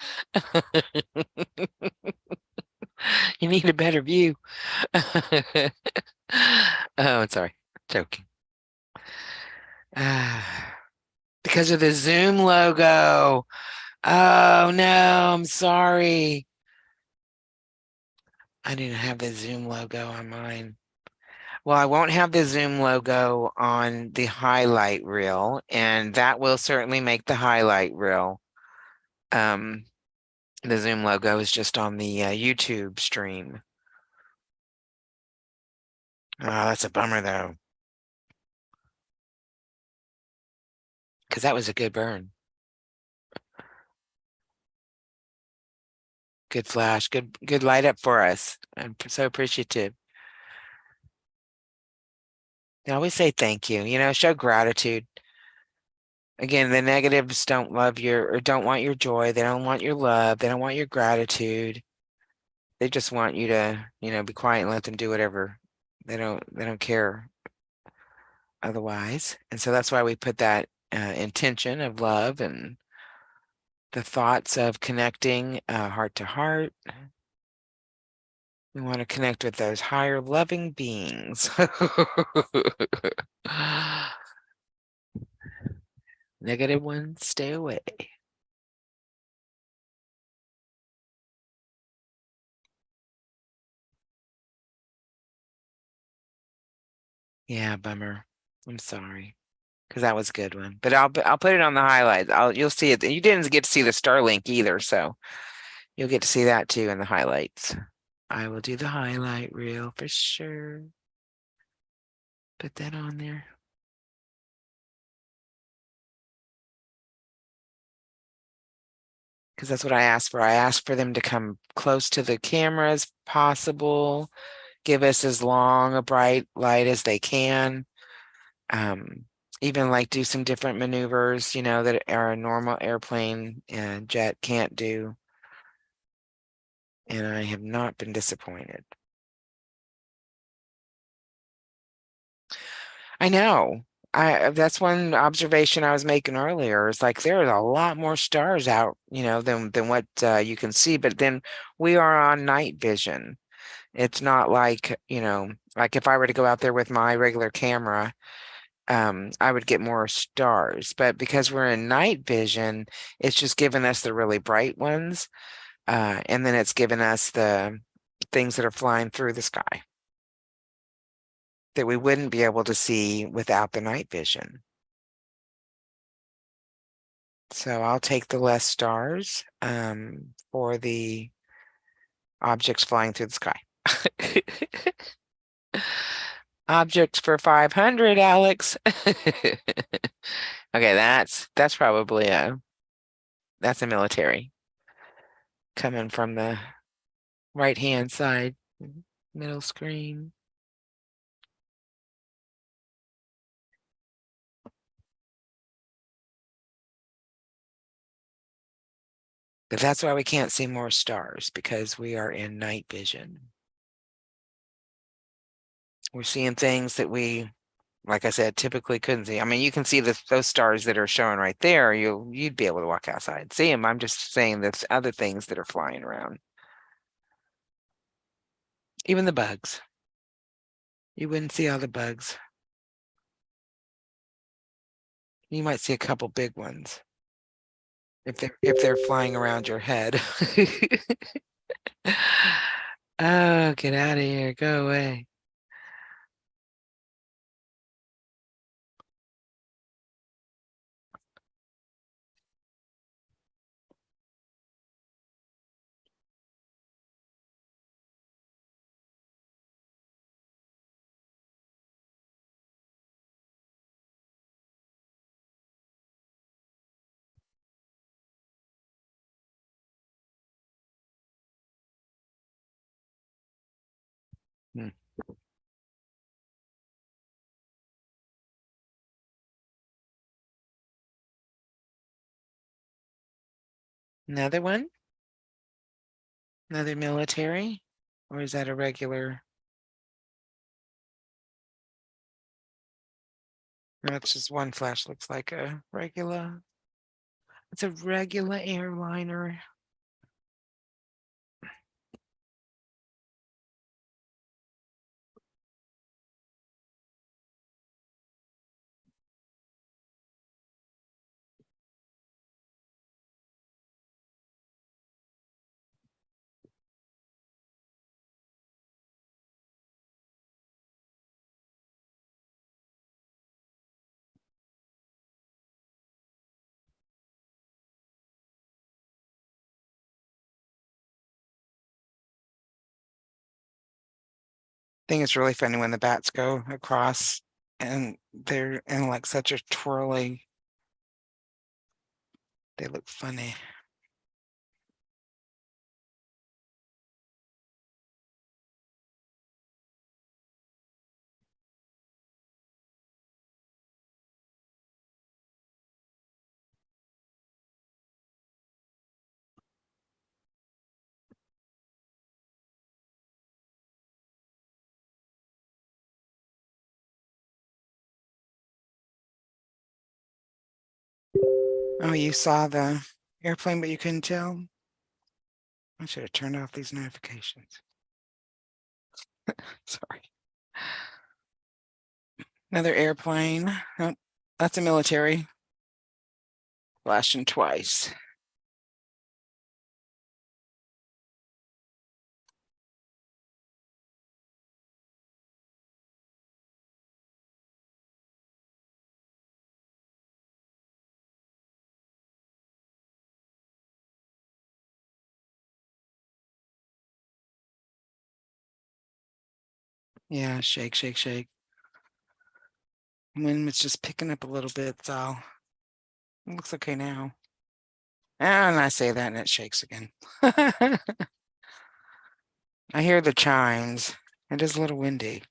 You need a better view. Oh, I'm sorry. Joking. Because of the Zoom logo. Oh, no, I'm sorry. I didn't have the Zoom logo on mine. Well, I won't have the Zoom logo on the highlight reel, and that will certainly make the highlight reel. The Zoom logo is just on the YouTube stream. Oh, that's a bummer though. Because that was a good burn. Good flash, good light up for us. I'm so appreciative. I always say thank you, show gratitude. Again, the negatives don't love or don't want your joy. They don't want your love. They don't want your gratitude. They just want you to, be quiet and let them do whatever. They don't care otherwise. And so that's why we put that intention of love and the thoughts of connecting heart to heart. We want to connect with those higher loving beings. Negative ones, stay away. Yeah, bummer. I'm sorry. Because that was a good one. But I'll put it on the highlights. You'll see it. You didn't get to see the Starlink either, so you'll get to see that too in the highlights. I will do the highlight reel for sure. Put that on there. Because that's what I asked for. I asked for them to come close to the camera as possible, give us as long a bright light as they can. Even like do some different maneuvers, that a normal airplane and jet can't do. And I have not been disappointed. I know. That's one observation I was making earlier. It's like there's a lot more stars out, than what you can see. But then we are on night vision. It's not like, like if I were to go out there with my regular camera, I would get more stars. But because we're in night vision, it's just giving us the really bright ones. And then it's giving us the things that are flying through the sky that we wouldn't be able to see without the night vision. So I'll take the less stars for the objects flying through the sky. Objects for 500, Alex. Okay, that's probably that's a military coming from the right-hand side, middle screen. But that's why we can't see more stars, because we are in night vision. We're seeing things that we, like I said, typically couldn't see. I mean, you can see those stars that are showing right there. You'd be able to walk outside and see them. I'm just saying there's other things that are flying around. Even the bugs. You wouldn't see all the bugs. You might see a couple big ones if they're flying around your head. Oh, get out of here. Go away. Hmm. Another one? Another military? Or is that a regular? That's just one flash. Looks like a regular. It's a regular airliner. I think it's really funny when the bats go across and they're in like such a twirly. They look funny. Oh, you saw the airplane, but you couldn't tell? I should have turned off these notifications. Sorry. Another airplane. Oh, that's a military. Flashing twice. Yeah, shake, shake, shake. When it's just picking up a little bit, so it looks okay now. And I say that and it shakes again. I hear the chimes. It is a little windy.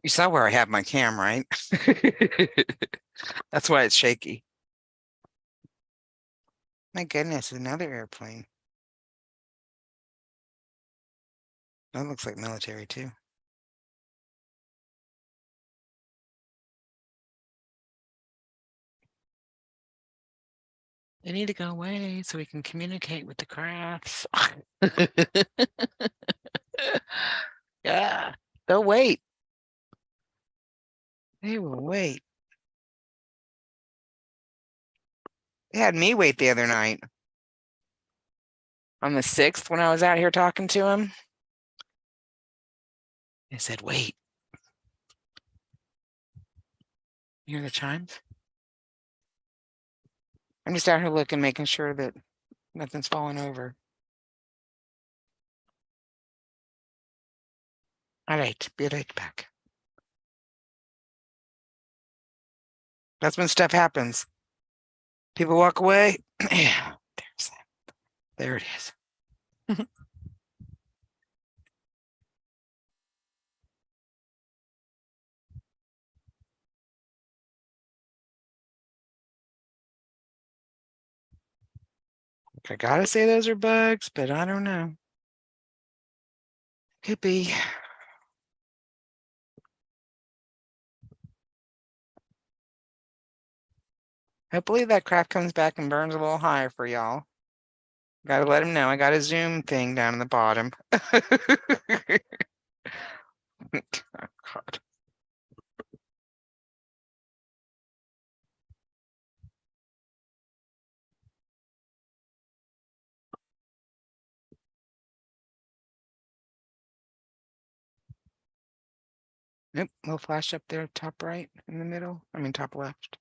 You saw where I have my cam, right? That's why it's shaky. My goodness, another airplane. That looks like military too. They need to go away so we can communicate with the crafts. Yeah, they'll wait. They will wait. They had me wait the other night. On the 6th, when I was out here talking to him, they said, wait. You hear the chimes? I'm just out here looking, making sure that nothing's falling over. All right, be right back. That's when stuff happens. People walk away. Yeah, there it is. I gotta say those are bugs, but I don't know. Could be. Hopefully that craft comes back and burns a little higher for y'all. Gotta let him know. I got a zoom thing down in the bottom. Oh, God. Nope, little flash up there, top right in the middle. I mean, top left.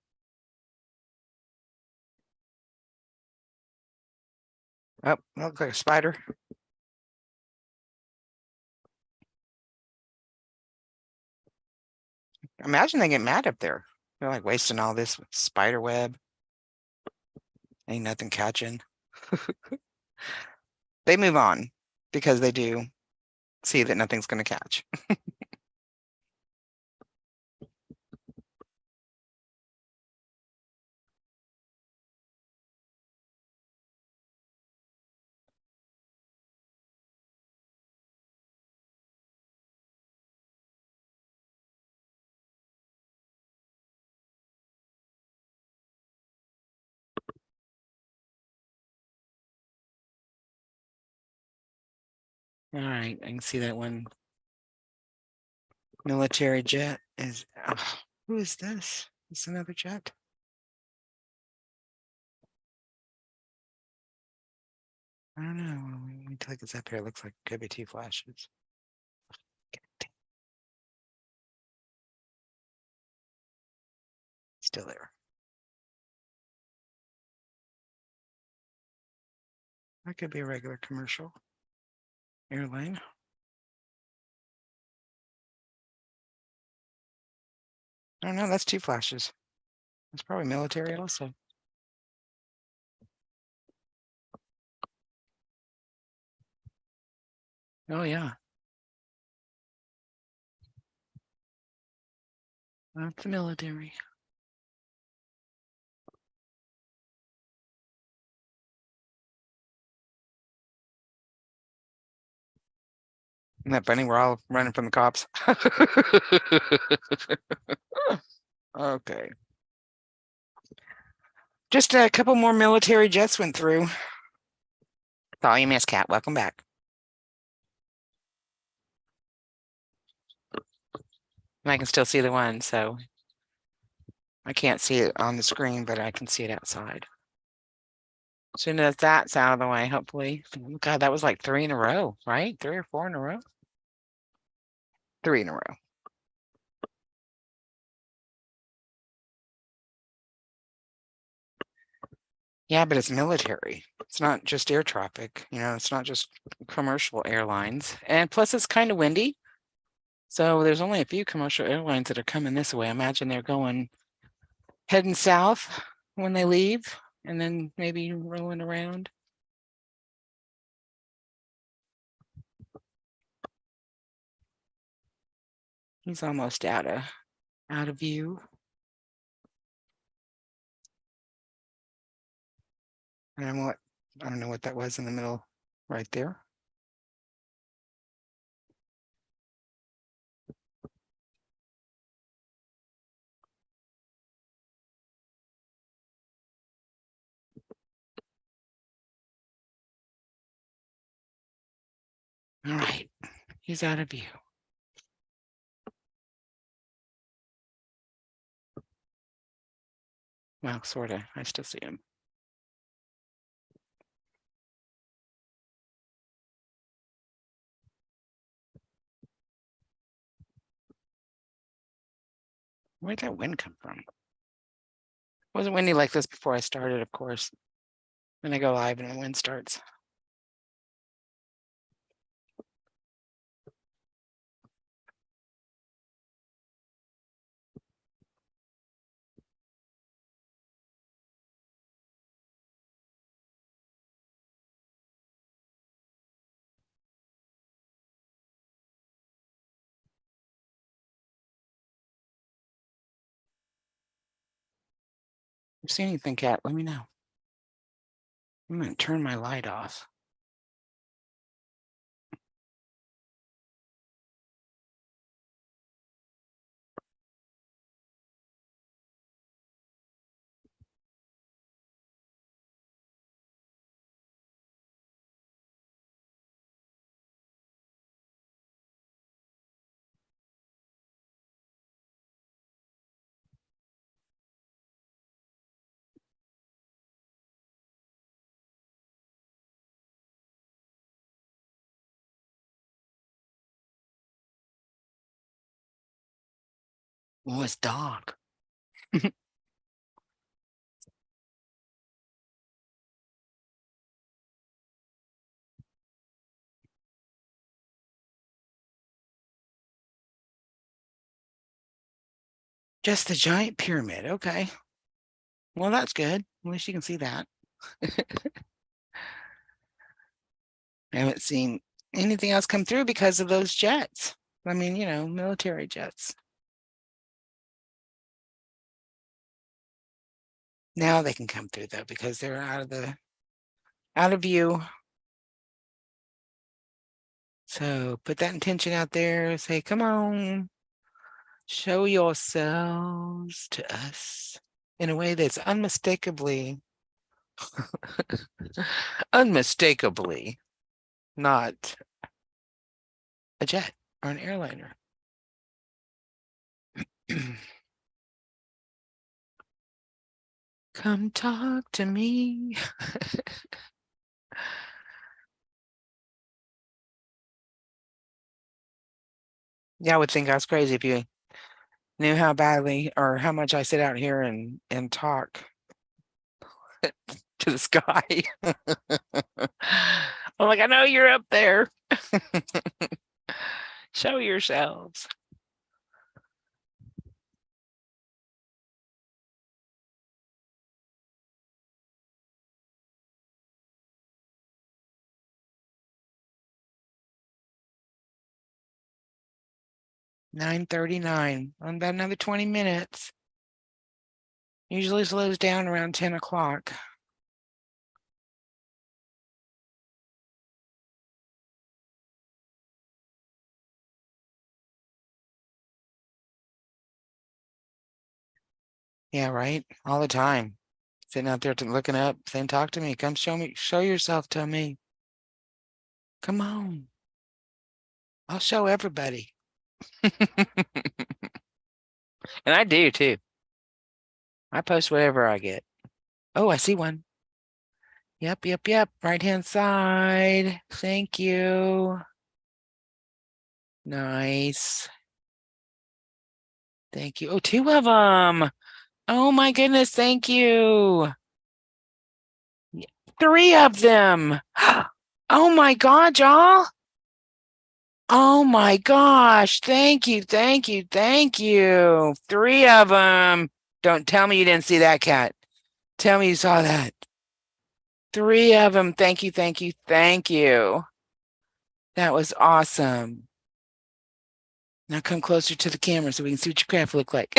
Oh, that looks like a spider. Imagine they get mad up there. They're like wasting all this spider web. Ain't nothing catching. They move on because they do see that nothing's going to catch. All right, I can see that one military jet is. Oh, who is this? It's another jet. I don't know. Let me take this up here. It looks like it could be two flashes. Still there. That could be a regular commercial airline. I don't know. That's two flashes. It's probably military also. Oh, yeah. That's the military. Isn't that funny? We're all running from the cops. Okay. Just a couple more military jets went through. That's all you miss, Cat. Welcome back. And I can still see the one, so I can't see it on the screen, but I can see it outside. As soon as that's out of the way, hopefully. Oh, God, that was like 3 in a row, right? 3 or 4 in a row. 3 in a row. Yeah, but it's military. It's not just air traffic, it's not just commercial airlines. And plus it's kind of windy. So there's only a few commercial airlines that are coming this way. Imagine they're heading south when they leave and then maybe rolling around. He's almost out of view. And I don't know what that was in the middle right there. All right, he's out of view. Well, sort of. I still see him. Where'd that wind come from? It wasn't windy like this before I started, of course. Then I go live and the wind starts. If you see anything, Cat, let me know. I'm going to turn my light off. Oh, it's dark. Just the giant pyramid. Okay. Well, that's good. At least you can see that. I haven't seen anything else come through because of those jets. I mean, military jets. Now they can come through though, because they're out of view. So put that intention out there. Say, come on, show yourselves to us in a way that's unmistakably not a jet or an airliner. Come talk to me. Yeah, I would think I was crazy if you knew how badly or how much I sit out here and talk to the sky. I'm like, I know you're up there. Show yourselves. (9:39) on about another 20 minutes. Usually slows down around 10 o'clock. Yeah, right. All the time. Sitting out there looking up, saying, talk to me. Come show yourself to me. Come on. I'll show everybody. And I do too. I post whatever I get. Oh, I see one. Yep, yep, yep. Right hand side. Thank you. Nice. Thank you. Oh, two of them. Oh my goodness. Thank you. Three of them. Oh my God, y'all. Oh my gosh. Thank you. Thank you. Thank you. Three of them. Don't tell me you didn't see that, Cat. Tell me you saw that. Three of them. Thank you. Thank you. Thank you. That was awesome. Now come closer to the camera so we can see what your craft look like.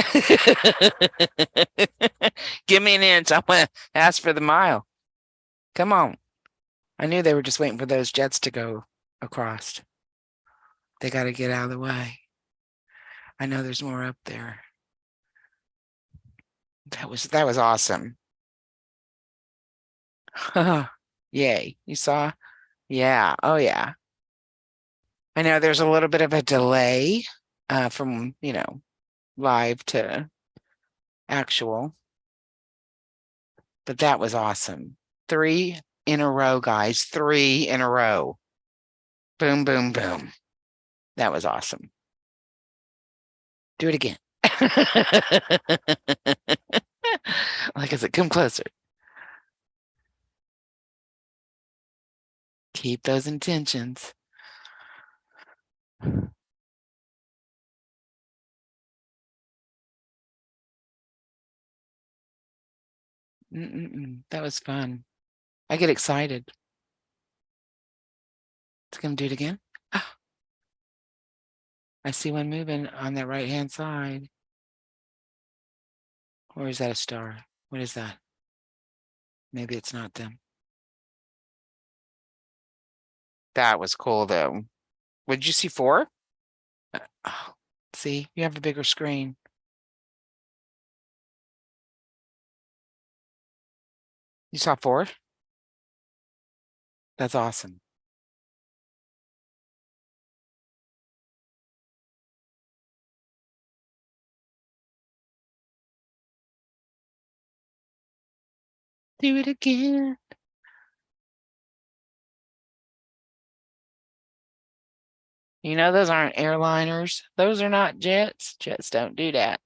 Give me an inch. I want to ask for the mile. Come on. I knew they were just waiting for those jets to go across. They got to get out of the way. I know there's more up there. That was awesome. Yay. You saw? Yeah. Oh yeah. I know there's a little bit of a delay from, live to actual, but that was awesome. 3 in a row, guys. 3 in a row. Boom, boom, boom. That was awesome. Do it again. Like I said, come closer. Keep those intentions. That was fun. I get excited. It's gonna do it again. Ah, I see one moving on that right hand side. Or is that a star? What is that? Maybe it's not them. That was cool though. Would you see 4? Oh, see, you have a bigger screen. You saw 4? That's awesome. Do it again. You know, those aren't airliners. Those are not jets. Jets don't do that.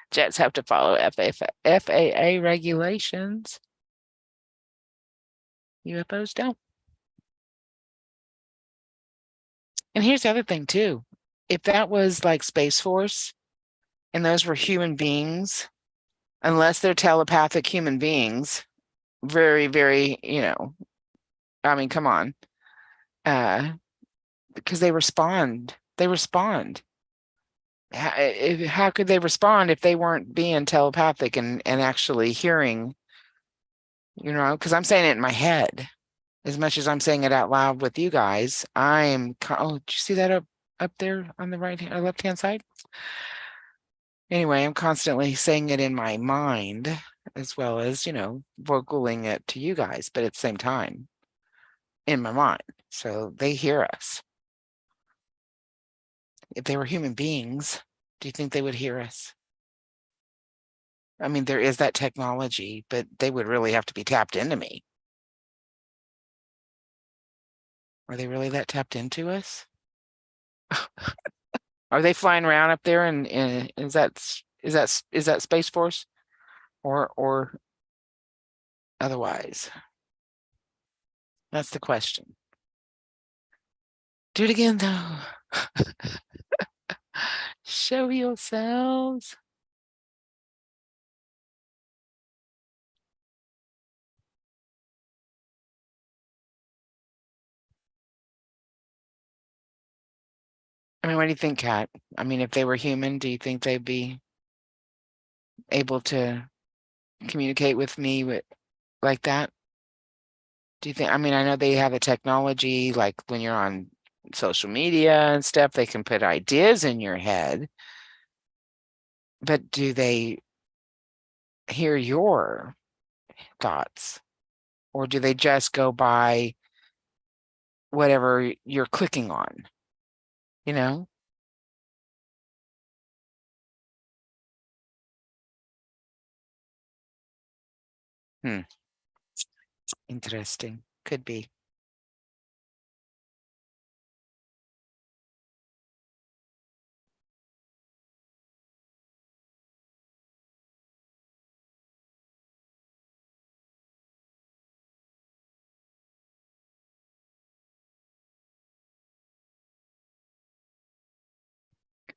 Jets have to follow FAA regulations. UFOs don't. And here's the other thing too. If that was like Space Force and those were human beings, unless they're telepathic human beings, very, very, I mean, come on. Because they respond. They respond. How could they respond if they weren't being telepathic and actually hearing, because I'm saying it in my head as much as I'm saying it out loud with you guys. Oh, did you see that up there on the left hand side? Anyway, I'm constantly saying it in my mind as well as, vocaling it to you guys, but at the same time in my mind. So they hear us. If they were human beings, do you think they would hear us? I mean, there is that technology, but they would really have to be tapped into me. Are they really that tapped into us? Are they flying around up there and is that Space Force or otherwise? That's the question. Do it again though. Show yourselves. I mean, what do you think, Kat? I mean, if they were human, do you think they'd be able to communicate with me like that? Do you think, I mean, I know they have a technology like when you're on social media and stuff, they can put ideas in your head. But do they hear your thoughts? Or do they just go by whatever you're clicking on? You know? Hmm. Interesting. Could be.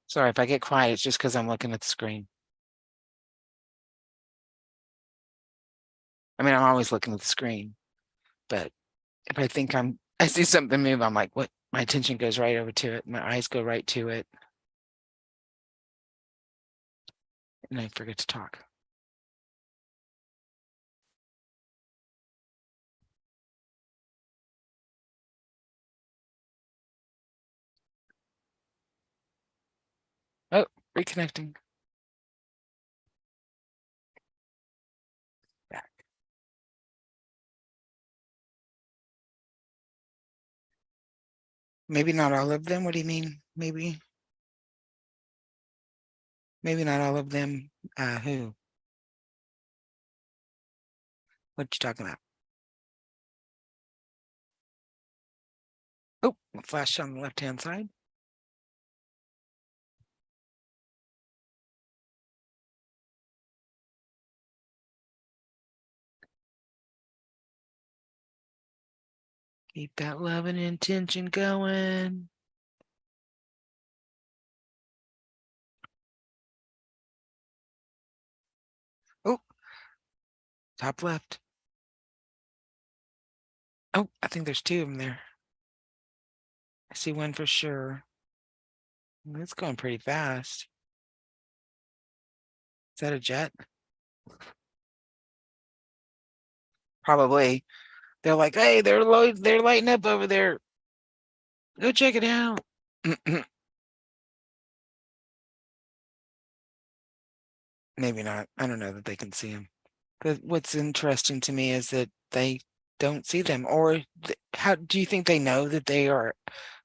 Sorry, if I get quiet, it's just because I'm looking at the screen. I mean, I'm always looking at the screen, but if I think I see something move, I'm like, what? My attention goes right over to it. My eyes go right to it. And I forget to talk. Oh, reconnecting. Back. Maybe not all of them. What do you mean? Maybe not all of them. Who? What you talking about? Oh, flash on the left-hand side. Keep that love and intention going. Oh, top left. Oh, I think there's two of them there. I see one for sure. It's going pretty fast. Is that a jet? Probably. They're like, hey, they're lighting up over there. Go check it out. Maybe not. I don't know that they can see them. But what's interesting to me is that they don't see them. Or how do you think they know that they are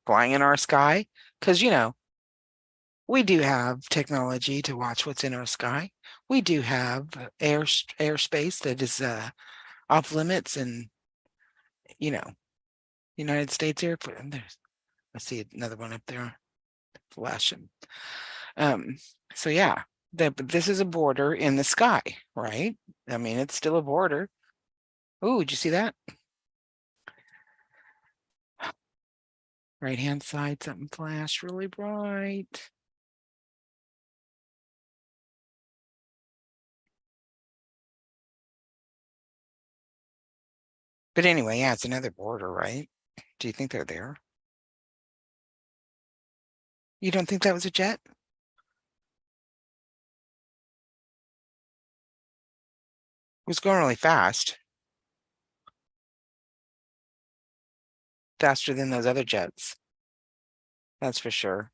flying in our sky? Because, we do have technology to watch what's in our sky. We do have airspace that is off limits and, you know, United States airport. And I see another one up there flashing. Um, so yeah, this is a border in the sky, right? I mean, it's still a border. Oh, did you see that? Right hand side, something flashed really bright. But anyway, yeah, it's another border, right? Do you think they're there? You don't think that was a jet? It was going really fast, faster than those other jets. That's for sure.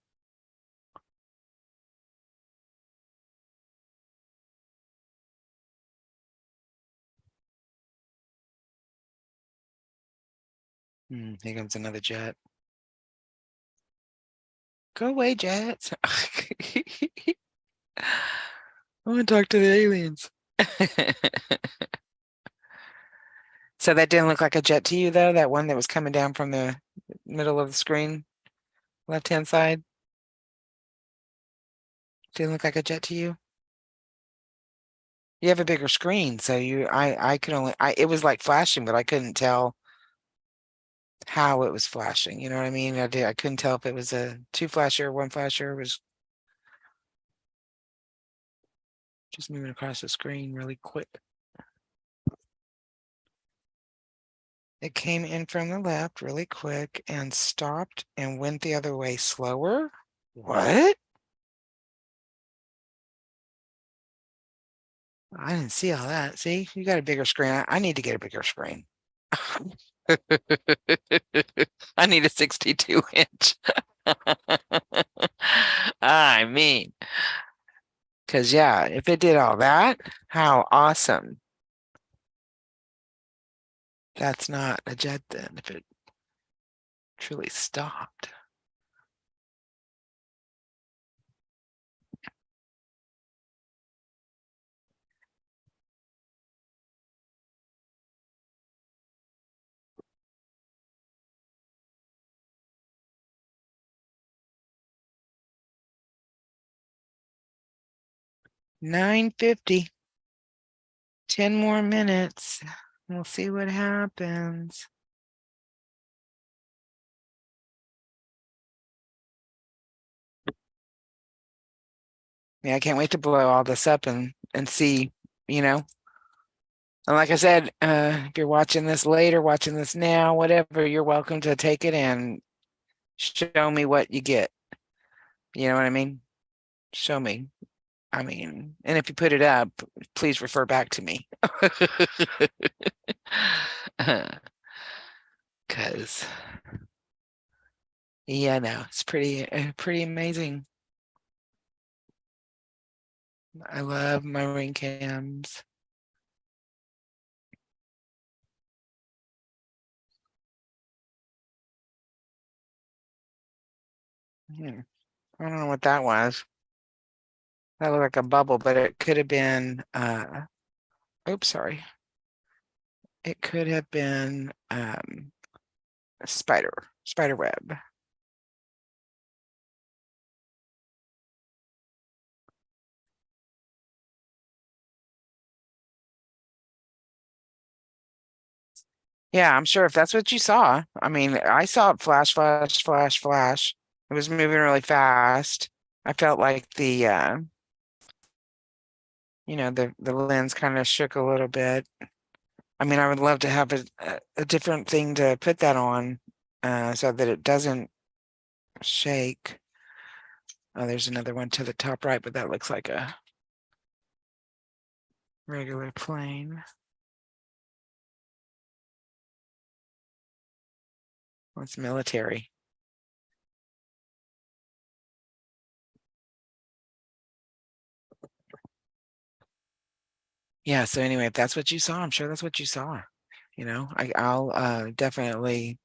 Here comes another jet. Go away, jets. I want to talk to the aliens. So that didn't look like a jet to you, though? That one that was coming down from the middle of the screen, left-hand side? Didn't look like a jet to you? You have a bigger screen, so I could only, it was like flashing, but I couldn't tell how it was flashing. You know what I mean? I couldn't tell if it was a two flasher, one flasher. It was just moving across the screen really quick. It came in from the left really quick and stopped and went the other way slower. What? I didn't see all that. See, you got a bigger screen. I need to get a bigger screen. I need a 62 inch. I mean, Because, yeah, if it did all that, how awesome. That's not a jet then, if it truly stopped. $9.50. 10 more minutes. We'll see what happens. Yeah, I can't wait to blow all this up and see, you know. And like I said, if you're watching this later, watching this now, whatever, you're welcome to take it and show me what you get. You know what I mean? Show me. I mean, and if you put it up, please refer back to me. Because, yeah, no, it's pretty amazing. I love my ring cams. Hmm. I don't know what that was. That looked like a bubble, but it could have been, oops, sorry. It could have been a spider web. Yeah, I'm sure if that's what you saw. I mean, I saw it flash, flash, flash, flash. It was moving really fast. I felt like the lens kind of shook a little bit. I mean, I would love to have a different thing to put that on, so that it doesn't shake. Oh, there's another one to the top right, but that looks like a regular plane. Well, it's military. Yeah, so anyway, if that's what you saw, I'm sure that's what you saw. I'll definitely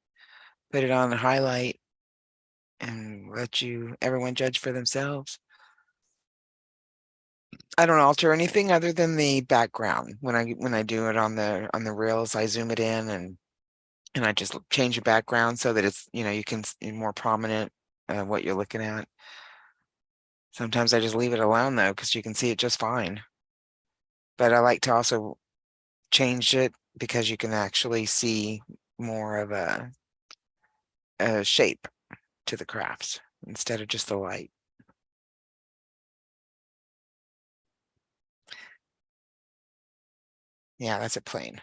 put it on the highlight and let everyone judge for themselves. I don't alter anything other than the background. When I do it on the reels, I zoom it in and I just change the background so that it's, you can see more prominent what you're looking at. Sometimes I just leave it alone though, because you can see it just fine. But I like to also change it because you can actually see more of a shape to the crafts instead of just the light. Yeah, that's a plane.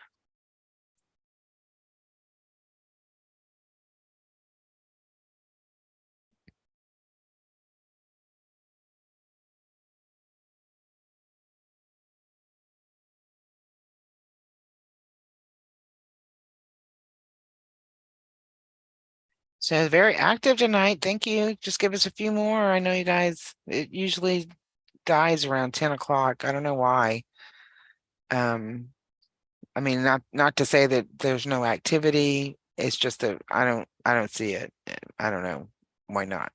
So very active tonight. Thank you. Just give us a few more. I know you guys, it usually dies around 10 o'clock. I don't know why. I mean, not to say that there's no activity. It's just that I don't see it. I don't know why not.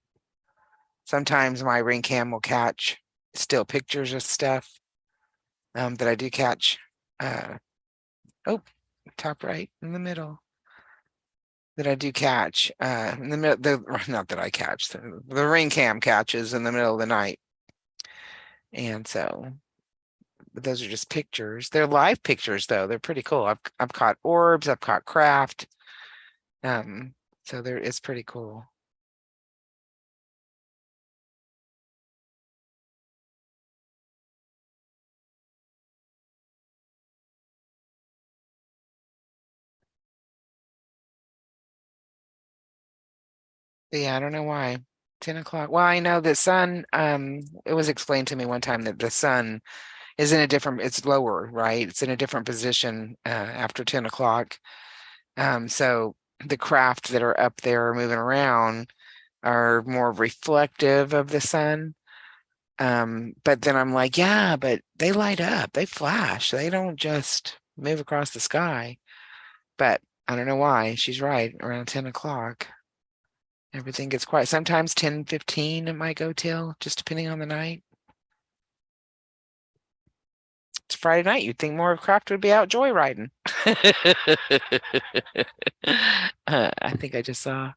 Sometimes my ring cam will catch still pictures of stuff that I do catch. Oh, top right in the middle. That I do catch in the middle. Not that I catch the ring cam catches in the middle of the night, and so. But those are just pictures. They're live pictures though. They're pretty cool. I've caught orbs. I've caught craft. So there is pretty cool. But yeah, I don't know why. 10 o'clock. Well, I know the sun, it was explained to me one time that the sun is in a different, it's lower, right? It's in a different position after 10 o'clock. So the craft that are up there moving around are more reflective of the sun. But then I'm like, yeah, but they light up, they flash, they don't just move across the sky. But I don't know why. She's right. Around 10 o'clock, everything gets quiet. Sometimes 10:15 it might go till, just depending on the night. It's Friday night. You'd think more of craft would be out joyriding. I think I just saw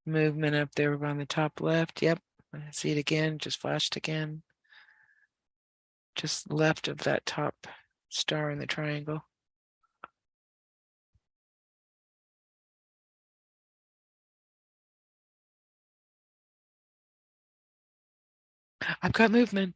movement up there on the top left. Yep. I see it again. Just flashed again. Just left of that top star in the triangle. I've got movement.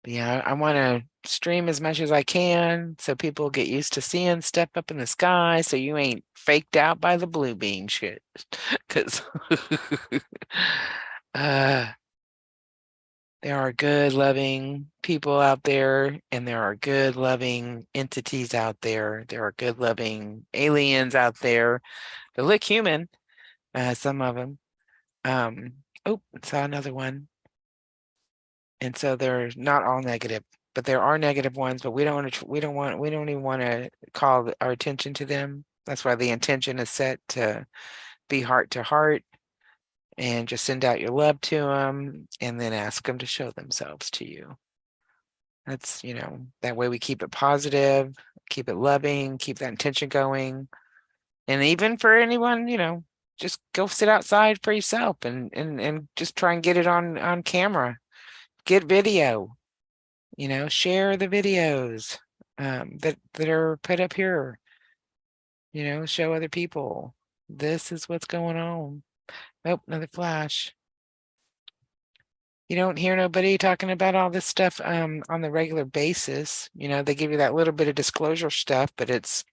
Yeah, I want to stream as much as I can so people get used to seeing stuff up in the sky so you ain't faked out by the blue beam shit. Because there are good, loving people out there, and there are good, loving entities out there. There are good, loving aliens out there that look human, some of them. Oh, saw another one. And so they're not all negative, but there are negative ones, but we don't even want to call our attention to them. That's why the intention is set to be heart to heart and just send out your love to them and then ask them to show themselves to you. That's, that way we keep it positive, keep it loving, keep that intention going. And even for anyone, just go sit outside for yourself and just try and get it on camera. Get video, share the videos that are put up here, show other people. This is what's going on. Oh, another flash. You don't hear nobody talking about all this stuff on the regular basis. They give you that little bit of disclosure stuff, but it's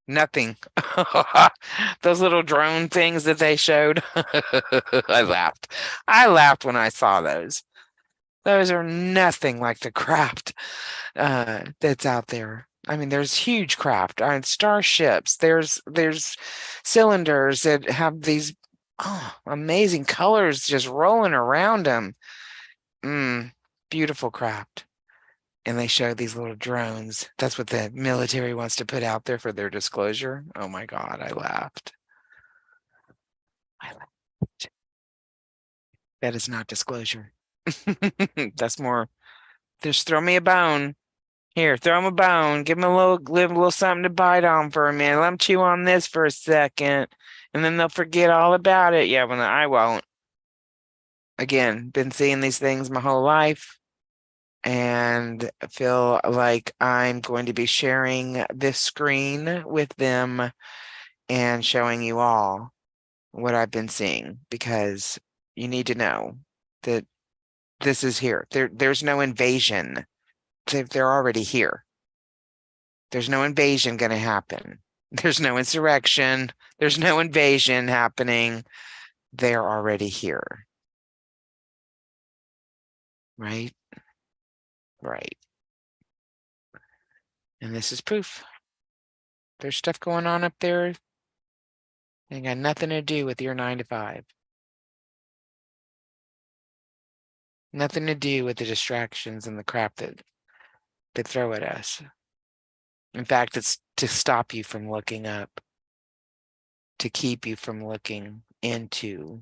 nothing. Those little drone things that they showed. I laughed. I laughed when I saw those. Those are nothing like the craft that's out there. I mean, there's huge craft, starships. There's cylinders that have these amazing colors just rolling around them. Beautiful craft. And they show these little drones. That's what the military wants to put out there for their disclosure. Oh my God, I laughed. That is not disclosure. That's more, just throw me a bone. Here, throw him a bone. Give him a little something to bite on for a minute. Let him chew on this for a second, and then they'll forget all about it. Yeah, well, I won't. Again, been seeing these things my whole life, and feel like I'm going to be sharing this screen with them and showing you all what I've been seeing, because you need to know that this is here. There's no invasion. They're already here. There's no invasion going to happen. There's no insurrection. There's no invasion happening. They're already here. Right? Right. And this is proof. There's stuff going on up there. Ain't got nothing to do with your 9 to 5. Nothing to do with the distractions and the crap that they throw at us. In fact, it's to stop you from looking up, to keep you from looking into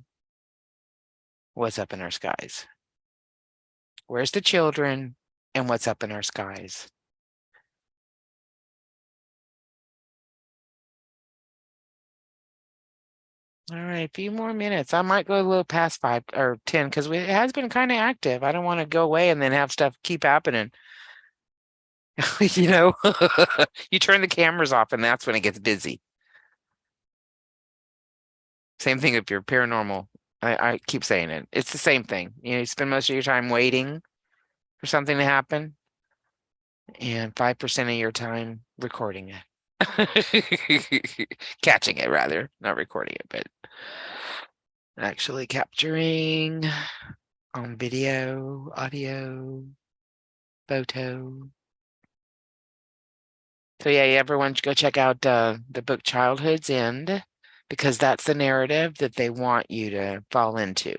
what's up in our skies. Where's the children and what's up in our skies? All right, a few more minutes. I might go a little past 5 or 10 because it has been kind of active. I don't want to go away and then have stuff keep happening. You turn the cameras off and that's when it gets busy. Same thing if you're paranormal. I keep saying it. It's the same thing. You spend most of your time waiting for something to happen and 5% of your time recording it. Catching it rather, not recording it, but actually capturing on video, audio, photo. So yeah, everyone should go check out the book Childhood's End because that's the narrative that they want you to fall into.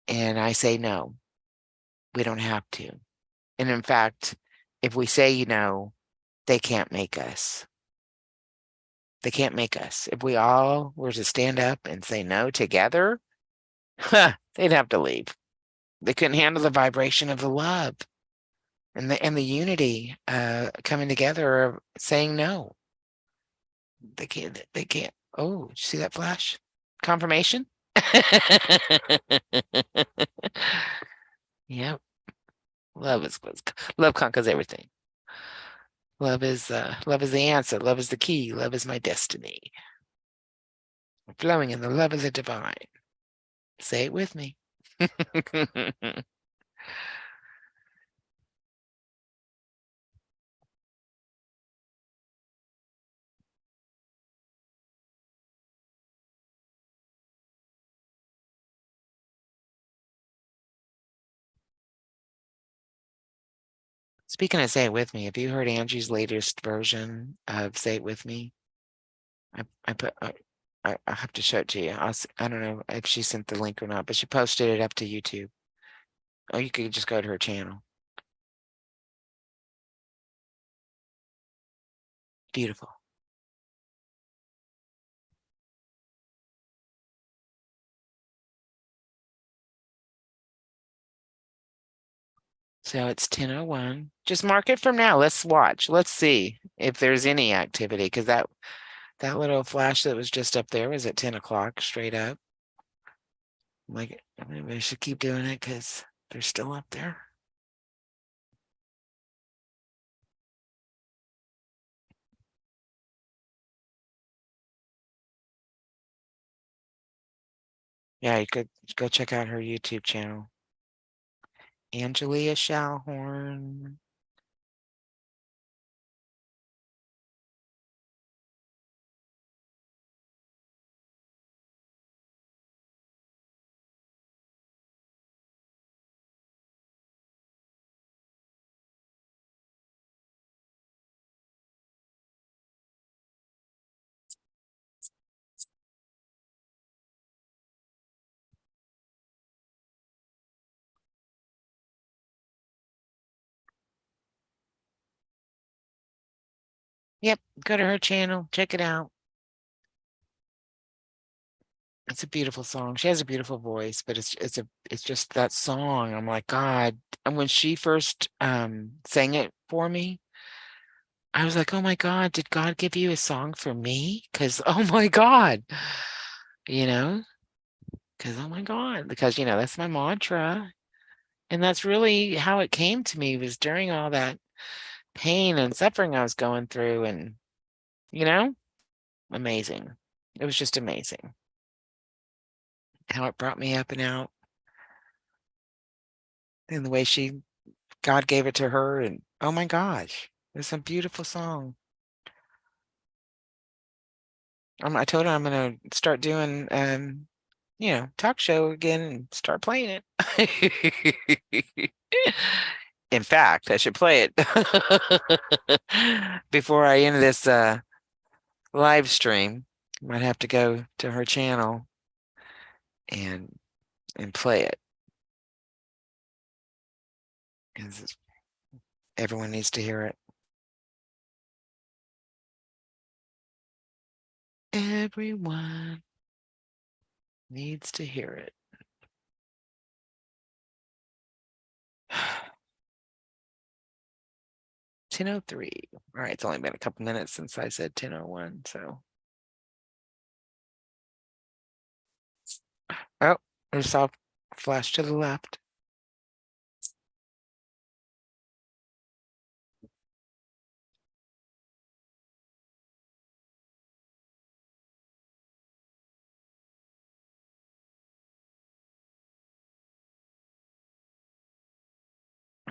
And I say, no, we don't have to. And in fact, if we say, they can't make us. They can't make us. If we all were to stand up and say no together, they'd have to leave. They couldn't handle the vibration of the love and the unity coming together of saying no. They can't. They can't. Oh, did you see that flash? Confirmation? Yep. Love conquers everything. Love is the answer. Love is the key. Love is my destiny. Flowing in the love of the divine. Say it with me. Speaking of Say It With Me, have you heard Angie's latest version of Say It With Me? I put I have to show it to you. I don't know if she sent the link or not, but she posted it up to YouTube. Oh, you could just go to her channel. Beautiful. So it's 10:01. Just mark it from now. Let's watch. Let's see if there's any activity, because that little flash that was just up there was at 10 o'clock straight up. Like, maybe I should keep doing it because they're still up there. Yeah, you could go check out her YouTube channel. Angelia Shallhorn. Yep, go to her channel, check it out. It's a beautiful song. She has a beautiful voice, but it's just that song. I'm like, God. And when she first sang it for me, I was like, oh my God, did God give you a song for me? Because oh my God, you know, because oh my God, because that's my mantra. And that's really how it came to me, was during all that pain and suffering I was going through, and you know, amazing. It was just amazing how it brought me up and out, and the way God gave it to her, and oh my gosh, it's a beautiful song. I told her I'm gonna start doing talk show again and start playing it. In fact, I should play it before I end this live stream. Might have to go to her channel and play it, because everyone needs to hear it. Everyone needs to hear it. 10:03. All right, it's only been a couple minutes since I said 10:01, so. Oh, there's a flash to the left.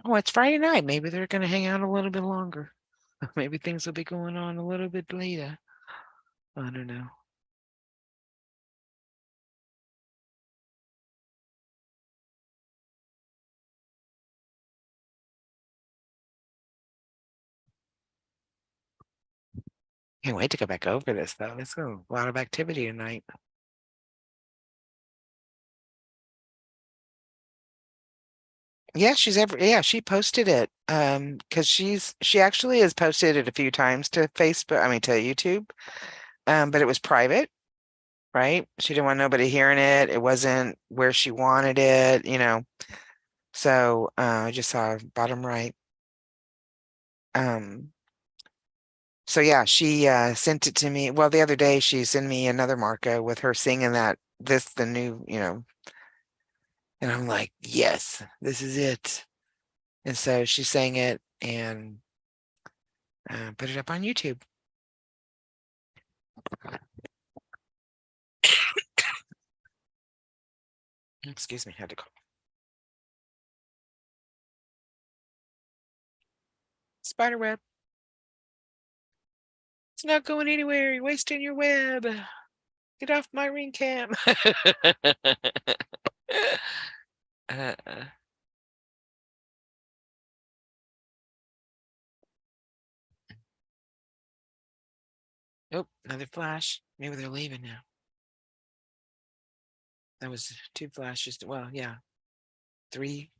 Oh, it's Friday night. Maybe they're going to hang out a little bit longer. Maybe things will be going on a little bit later. I don't know. Can't wait to go back over this though. There's a lot of activity tonight. Yeah, she posted it. Because she actually has posted it a few times to Facebook, I mean to YouTube. But it was private, right? She didn't want nobody hearing it. It wasn't where she wanted it, you know. So I just saw bottom right. Um, so yeah, she sent it to me. Well, the other day she sent me another marca with her singing the new, you know, and I'm like, yes, this is it. And so she sang it and put it up on YouTube. Excuse me, had to call. Spider web. It's not going anywhere. You're wasting your web. Get off my ring cam. uh, oh, another flash. Maybe they're leaving now. That was 2 flashes. Well, yeah, 3.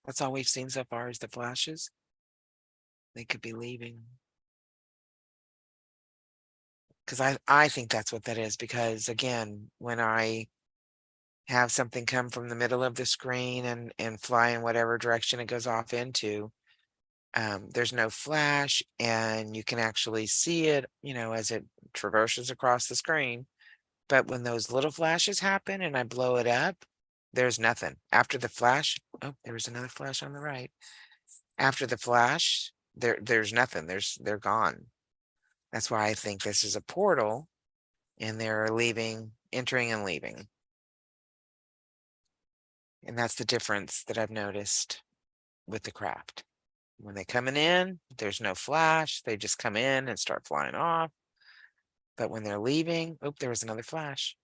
That's all we've seen so far is the flashes. They could be leaving. Because I think that's what that is. Because again, when I have something come from the middle of the screen and fly in whatever direction it goes off into, there's no flash and you can actually see it, you know, as it traverses across the screen. But when those little flashes happen and I blow it up, there's nothing. After the flash, oh, there was another flash on the right. After the flash, there's nothing. They're gone. That's why I think this is a portal and they're leaving, entering and leaving. And that's the difference that I've noticed with the craft. When they coming in, there's no flash. They just come in and start flying off. But when they're leaving, oh, there was another flash.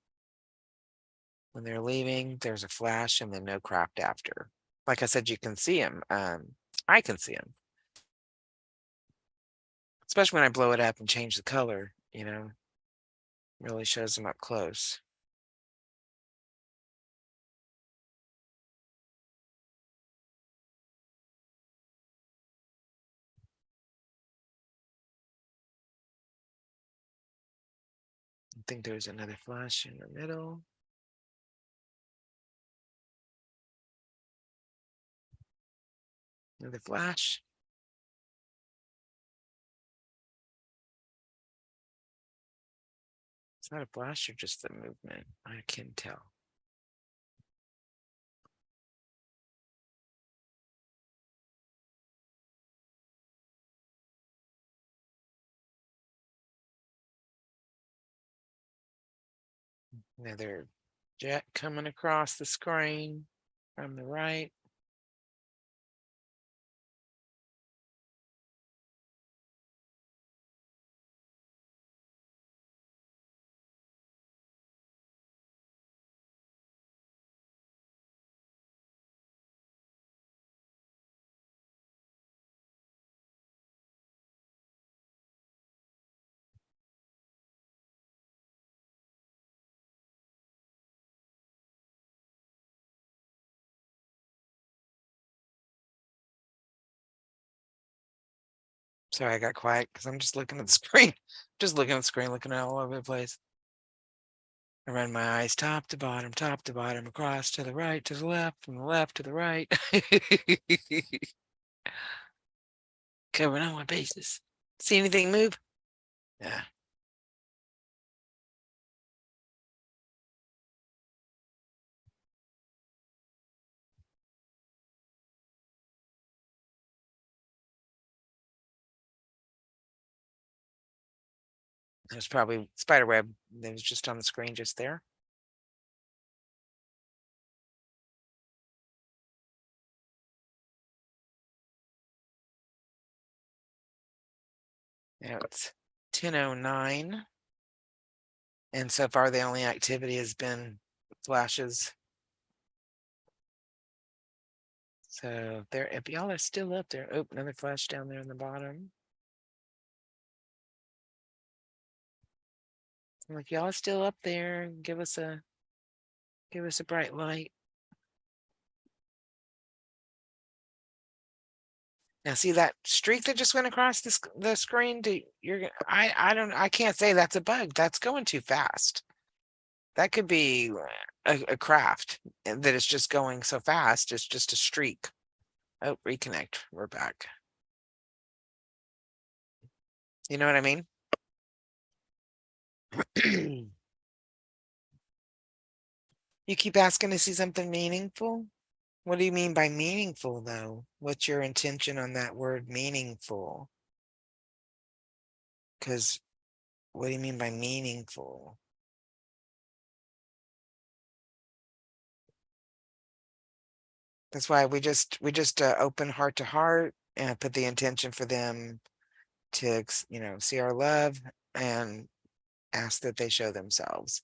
When they're leaving, there's a flash and then no craft after. Like I said, you can see them. I can see them. Especially when I blow it up and change the color, you know, really shows them up close. I think there's another flash in the middle. Another flash. It's not a flash or just the movement. I can't tell. Another jet coming across the screen from the right. Sorry, I got quiet because I'm just looking at the screen. Just looking at the screen, looking all over the place. I run my eyes top to bottom, across to the right, to the left, from the left to the right. Covering all my bases. See anything move? Yeah. There's probably spider web that was just on the screen just there. Now it's 10:09. And so far the only activity has been flashes. So there, if y'all are still up there, oh, another flash down there in the bottom. If y'all are still up there, give us a bright light. Now see that streak that just went across the screen? I can't say that's a bug. That's going too fast. That could be a craft that is just going so fast. It's just a streak. Oh, reconnect. We're back. You know what I mean? You keep asking to see something meaningful. What do you mean by meaningful, though? What's your intention on that word meaningful? Because what do you mean by meaningful? That's why we just open heart to heart and put the intention for them to see our love and ask that they show themselves.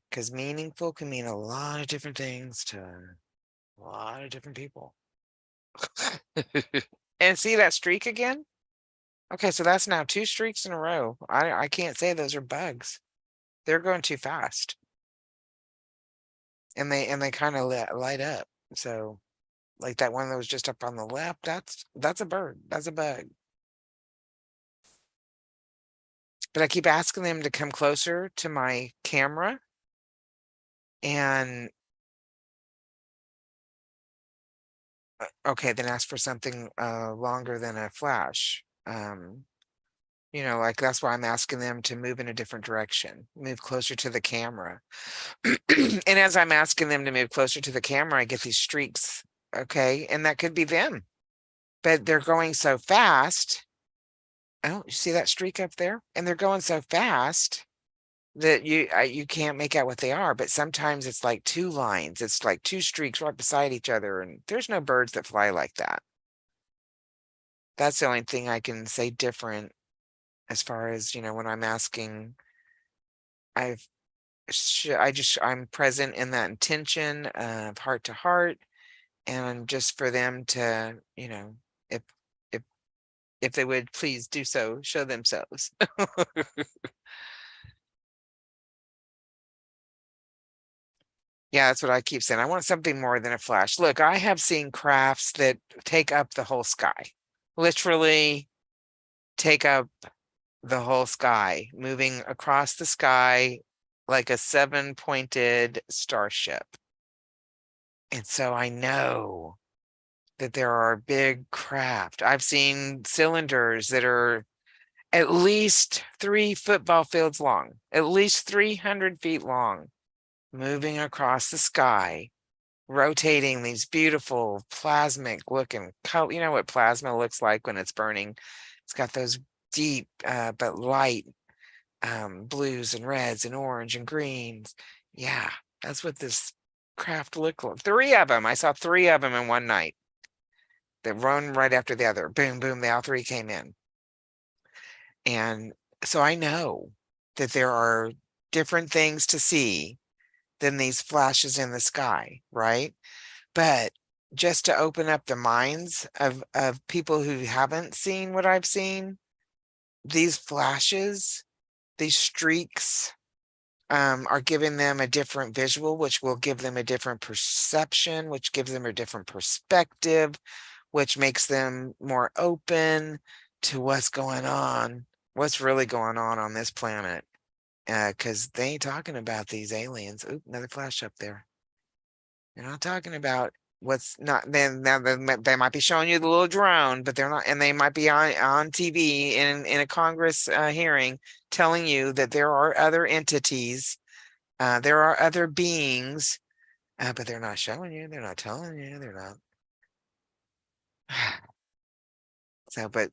Because meaningful can mean a lot of different things to a lot of different people. And see that streak again? Okay, so that's now 2 streaks in a row. I can't say those are bugs. They're going too fast. And they kind of light up. So like that one that was just up on the left, that's a bird. That's a bug. But I keep asking them to come closer to my camera. And okay, then ask for something longer than a flash. Like that's why I'm asking them to move in a different direction, move closer to the camera. And as I'm asking them to move closer to the camera, I get these streaks. Okay, and that could be them, but they're going so fast. Oh, you see that streak up there? And they're going so fast that you can't make out what they are. But sometimes it's like 2 lines. It's like 2 streaks right beside each other, and there's no birds that fly like that. That's the only thing I can say different as far as, when I'm asking. I'm present in that intention of heart to heart, and just for them to, if if if they would please do so, show themselves. Yeah, that's what I keep saying. I want something more than a flash. Look, I have seen crafts that take up the whole sky, literally take up the whole sky, moving across the sky like a 7-pointed starship. And so I know that there are big craft. I've seen cylinders that are at least 3 football fields long, at least 300 feet long, moving across the sky, rotating these beautiful plasmic looking color. You know what plasma looks like when it's burning? It's got those deep but light blues and reds and orange and greens. Yeah, that's what this craft looked like. 3 of them. I saw 3 of them in one night. They run right after the other. Boom, boom. They all 3 came in. And so I know that there are different things to see than these flashes in the sky, right? But just to open up the minds of people who haven't seen what I've seen, these flashes, these streaks, are giving them a different visual, which will give them a different perception, which gives them a different perspective, which makes them more open to what's going on, what's really going on this planet. Because they ain't talking about these aliens. Oop, another flash up there. They're not talking about what's not. Then now they might be showing you the little drone, but they're not. And they might be on TV in a Congress hearing, telling you that there are other entities, there are other beings, but they're not showing you. They're not telling you. They're not. So, but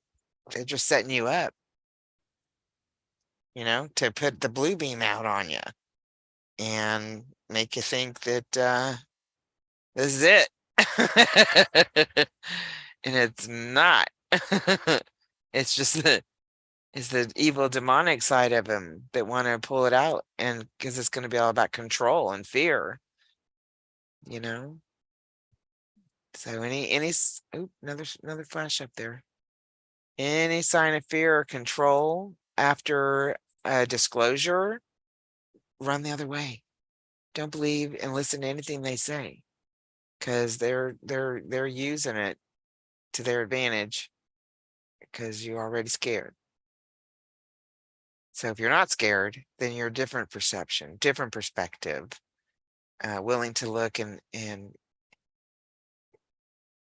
they're just setting you up, to put the blue beam out on you and make you think that this is it. And it's not. It's just the evil demonic side of him that want to pull it out, and because it's going to be all about control and fear, you know. So oop, another flash up there. Any sign of fear or control after a disclosure, run the other way. Don't believe and listen to anything they say, because they're using it to their advantage because you're already scared. So if you're not scared, then you're a different perception, different perspective, willing to look in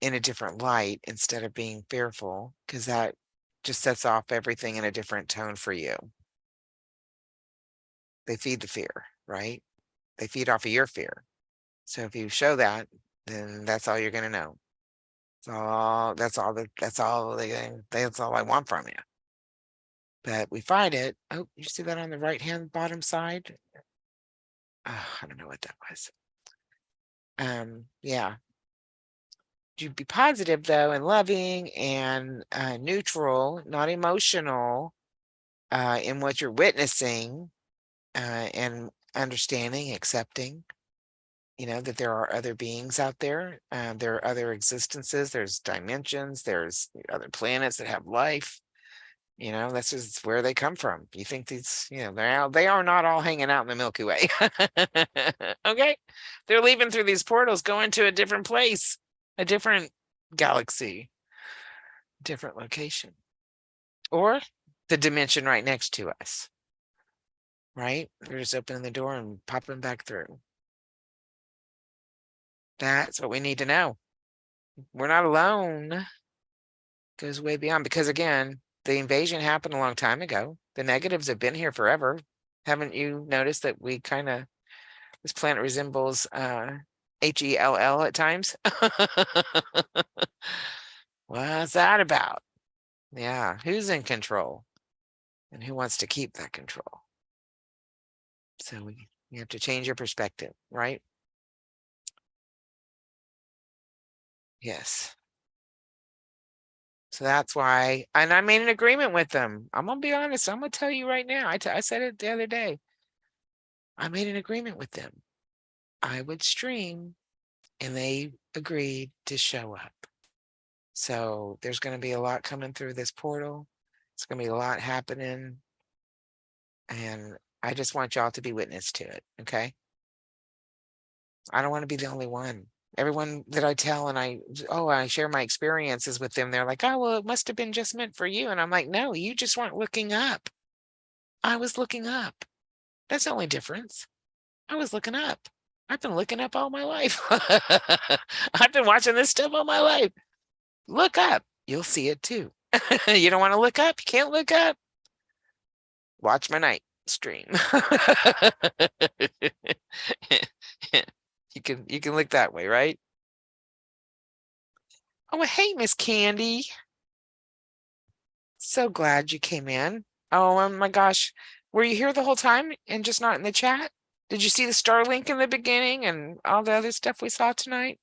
a different light instead of being fearful, because that just sets off everything in a different tone for you. They feed the fear, right? They feed off of your fear. So if you show that, then that's all you're going to know. That's all I want from you. But we find it. Oh, you see that on the right hand bottom side? I don't know what that was. Yeah. You be positive though, and loving and neutral, not emotional, in what you're witnessing, and understanding, accepting, that there are other beings out there. There are other existences, there's dimensions, there's other planets that have life. That's just where they come from. You think these, they are not all hanging out in the Milky Way. Okay. They're leaving through these portals, going to a different place, a different galaxy, different location, or the dimension right next to us. Right? They're just opening the door and popping back through. That's what we need to know. We're not alone. Goes way beyond, because again, the invasion happened a long time ago. The negatives have been here forever. Haven't you noticed that this planet resembles HELL at times? What's that about? Yeah, who's in control? And who wants to keep that control? So you have to change your perspective, right? Yes. So that's why, and I made an agreement with them. I'm gonna be honest. I'm gonna tell you right now. I said it the other day. I made an agreement with them. I would stream, and they agreed to show up. So there's going to be a lot coming through this portal. It's going to be a lot happening, and I just want y'all to be witness to it. Okay. I don't want to be the only one. Everyone that I tell and I share my experiences with them, they're like, oh, well, it must have been just meant for you. And I'm like, no, you just weren't looking up. I was looking up. That's the only difference. I was looking up. I've been looking up all my life. I've been watching this stuff all my life. Look up. You'll see it too. You don't want to look up? You can't look up? Watch my night stream. You can look that way, right? Oh, hey, Miss Candy. So glad you came in. Oh my gosh. Were you here the whole time and just not in the chat? Did you see the Starlink in the beginning and all the other stuff we saw tonight?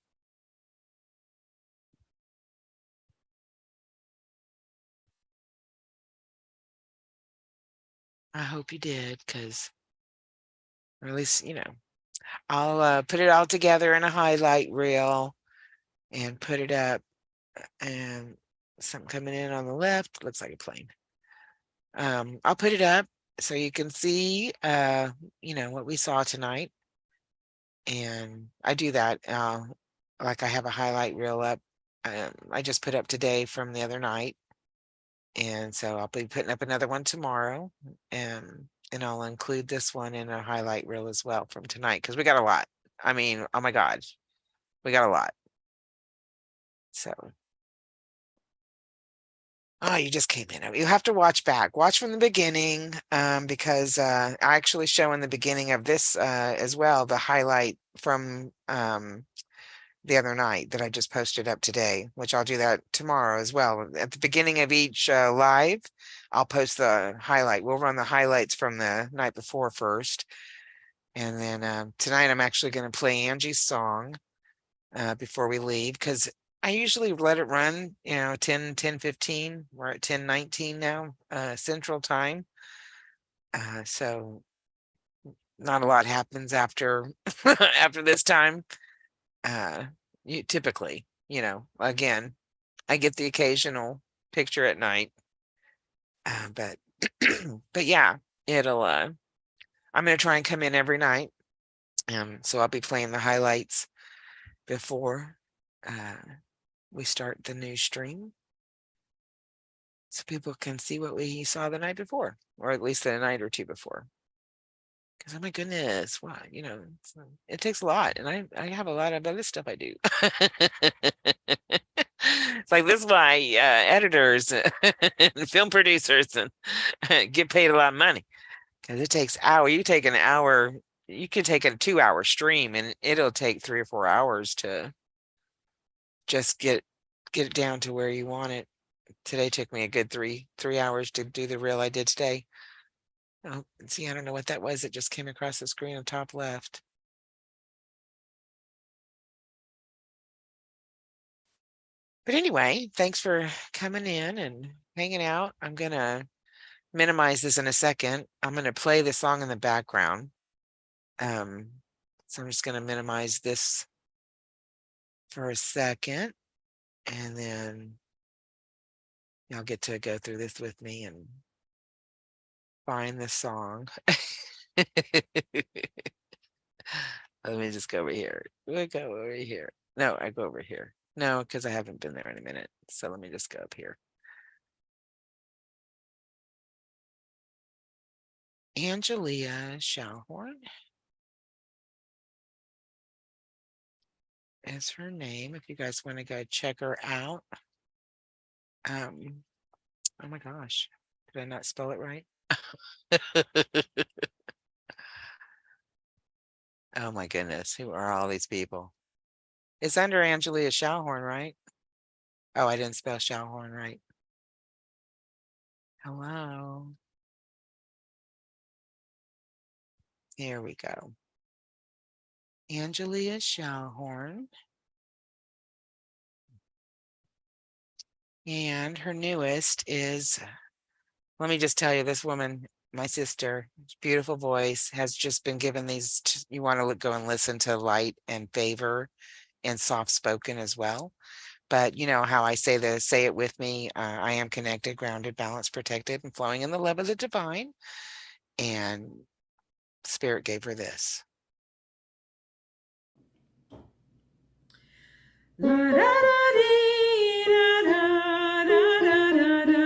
I hope you did, because, or at least, I'll put it all together in a highlight reel and put it up. And something coming in on the left, looks like a plane. I'll put it up so you can see, what we saw tonight. And I do that, like I have a highlight reel up. I just put up today from the other night. And so I'll be putting up another one tomorrow, and I'll include this one in a highlight reel as well from tonight, because we got a lot. I mean, oh my God, we got a lot. So, oh, you just came in. You have to watch back. Watch from the beginning, because I actually show in the beginning of this as well the highlight from the other night that I just posted up today, which I'll do that tomorrow as well. At the beginning of each live, I'll post the highlight. We'll run the highlights from the night before first. And then tonight I'm actually going to play Angie's song before we leave, because I usually let it run, 10:15. We're at 10:19 now, Central Time. So not a lot happens after after this time. You typically, again, I get the occasional picture at night, but but yeah, it'll I'm going to try and come in every night. So I'll be playing the highlights before we start the new stream, so people can see what we saw the night before, or at least the night or two before. Because, oh my goodness, what, it takes a lot, and I have a lot of other stuff I do. It's like, this is why editors and film producers and get paid a lot of money, because it takes hour. You take an hour, you can take a 2-hour stream, and it'll take 3 or 4 hours to just get it down to where you want it. Today took me a good 3 hours to do the reel I did today. Oh, see, I don't know what that was. It just came across the screen on top left. But anyway, thanks for coming in and hanging out. I'm going to minimize this in a second. I'm going to play the song in the background. So I'm just going to minimize this for a second, and then y'all get to go through this with me and find the song. Let me just go over here. We'll go over here. No, I go over here. No, because I haven't been there in a minute. So let me just go up here. Angelia Schallhorn is her name, if you guys want to go check her out. Oh my gosh, did I not spell it right? Oh my goodness, who are all these people? It's under Angelia Schallhorn, right? Oh, I didn't spell Schallhorn right. Hello. Here we go. Angelia Schallhorn. And her newest is, let me just tell you, this woman, my sister, beautiful voice, has just been given these. You want to go and listen to Light and Favor and Soft Spoken as well. But you know how I say it with me. I am connected, grounded, balanced, protected, and flowing in the love of the divine. And Spirit gave her this. La da da dee, da da da da da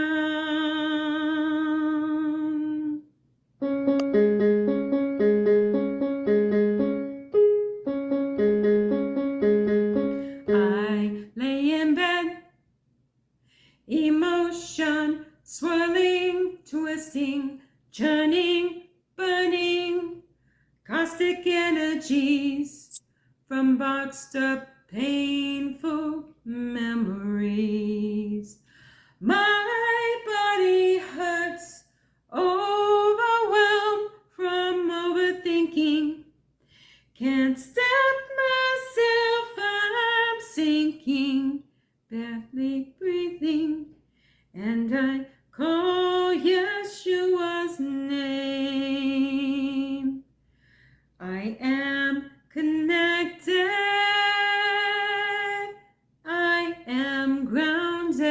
I lay in bed, emotion swirling, twisting, churning, burning, caustic energies from boxed up painful memories. My body hurts, overwhelmed from overthinking. Can't stop myself, I'm sinking, barely breathing. And I call Yeshua's name. I am connected, I am grounded,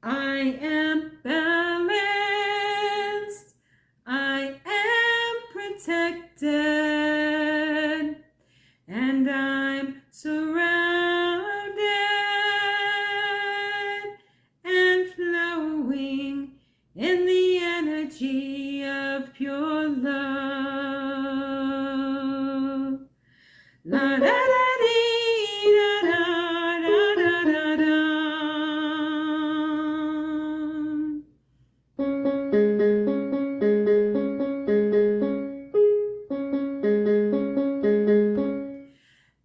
I am balanced, I am protected, and I'm surrounded and flowing in the energy of pure love. La da da dee, da da da da da da.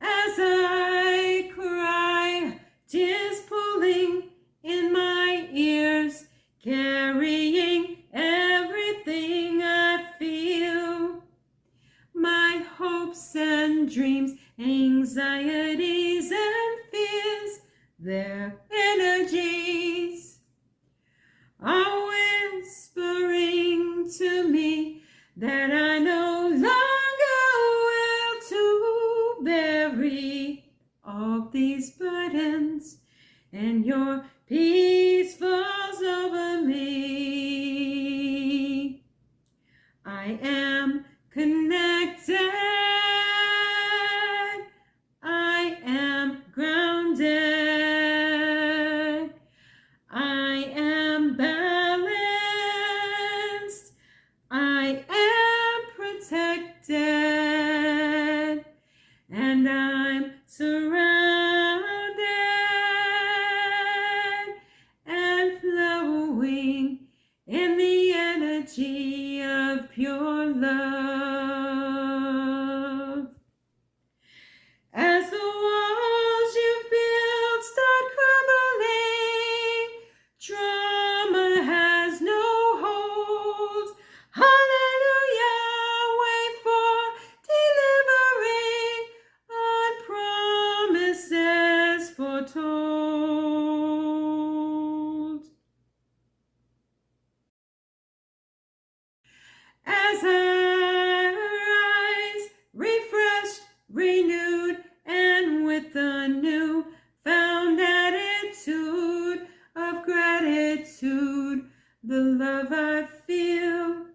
As I cry, tears pooling in my ears, carrying everything I feel. My hopes and dreams, anxieties and fears, their energies are whispering to me that I no longer will to bury all these burdens, and your peace falls over me. love. As the walls you've built start crumbling, trauma has no hold. Hallelujah, wait for delivering on promises foretold. As I rise, refreshed, renewed, and with a new found attitude of gratitude, the love I feel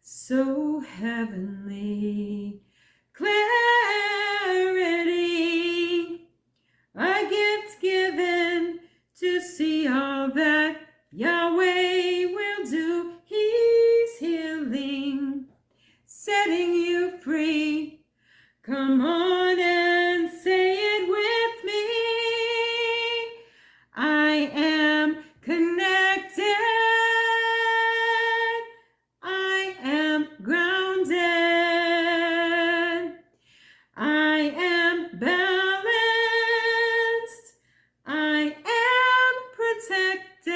so heavenly. Clarity, a gift given to see all that Yahweh will do. He's healing, setting you free. Come on and say it with me. I am connected. I am grounded. I am balanced. I am protected.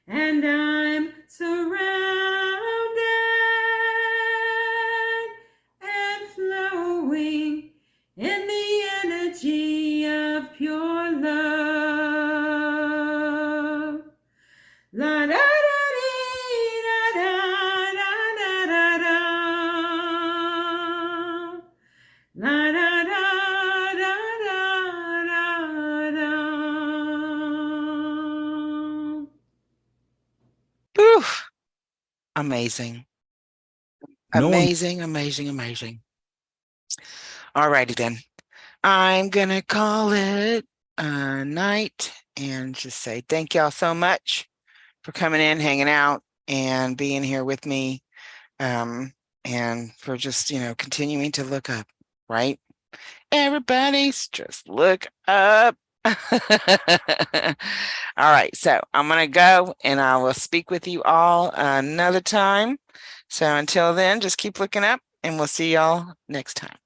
And I'm surrounded and flowing in the energy of pure love. La da da dee, da da da da da da. La da da da da da da. Whew. Amazing. No one- Amazing, amazing, amazing. All righty then. I'm gonna call it a night and just say thank y'all so much for coming in, hanging out, and being here with me. And for just, continuing to look up, right? Everybody's just look up. All right, so I'm gonna go and I will speak with you all another time. So until then, just keep looking up and we'll see y'all next time.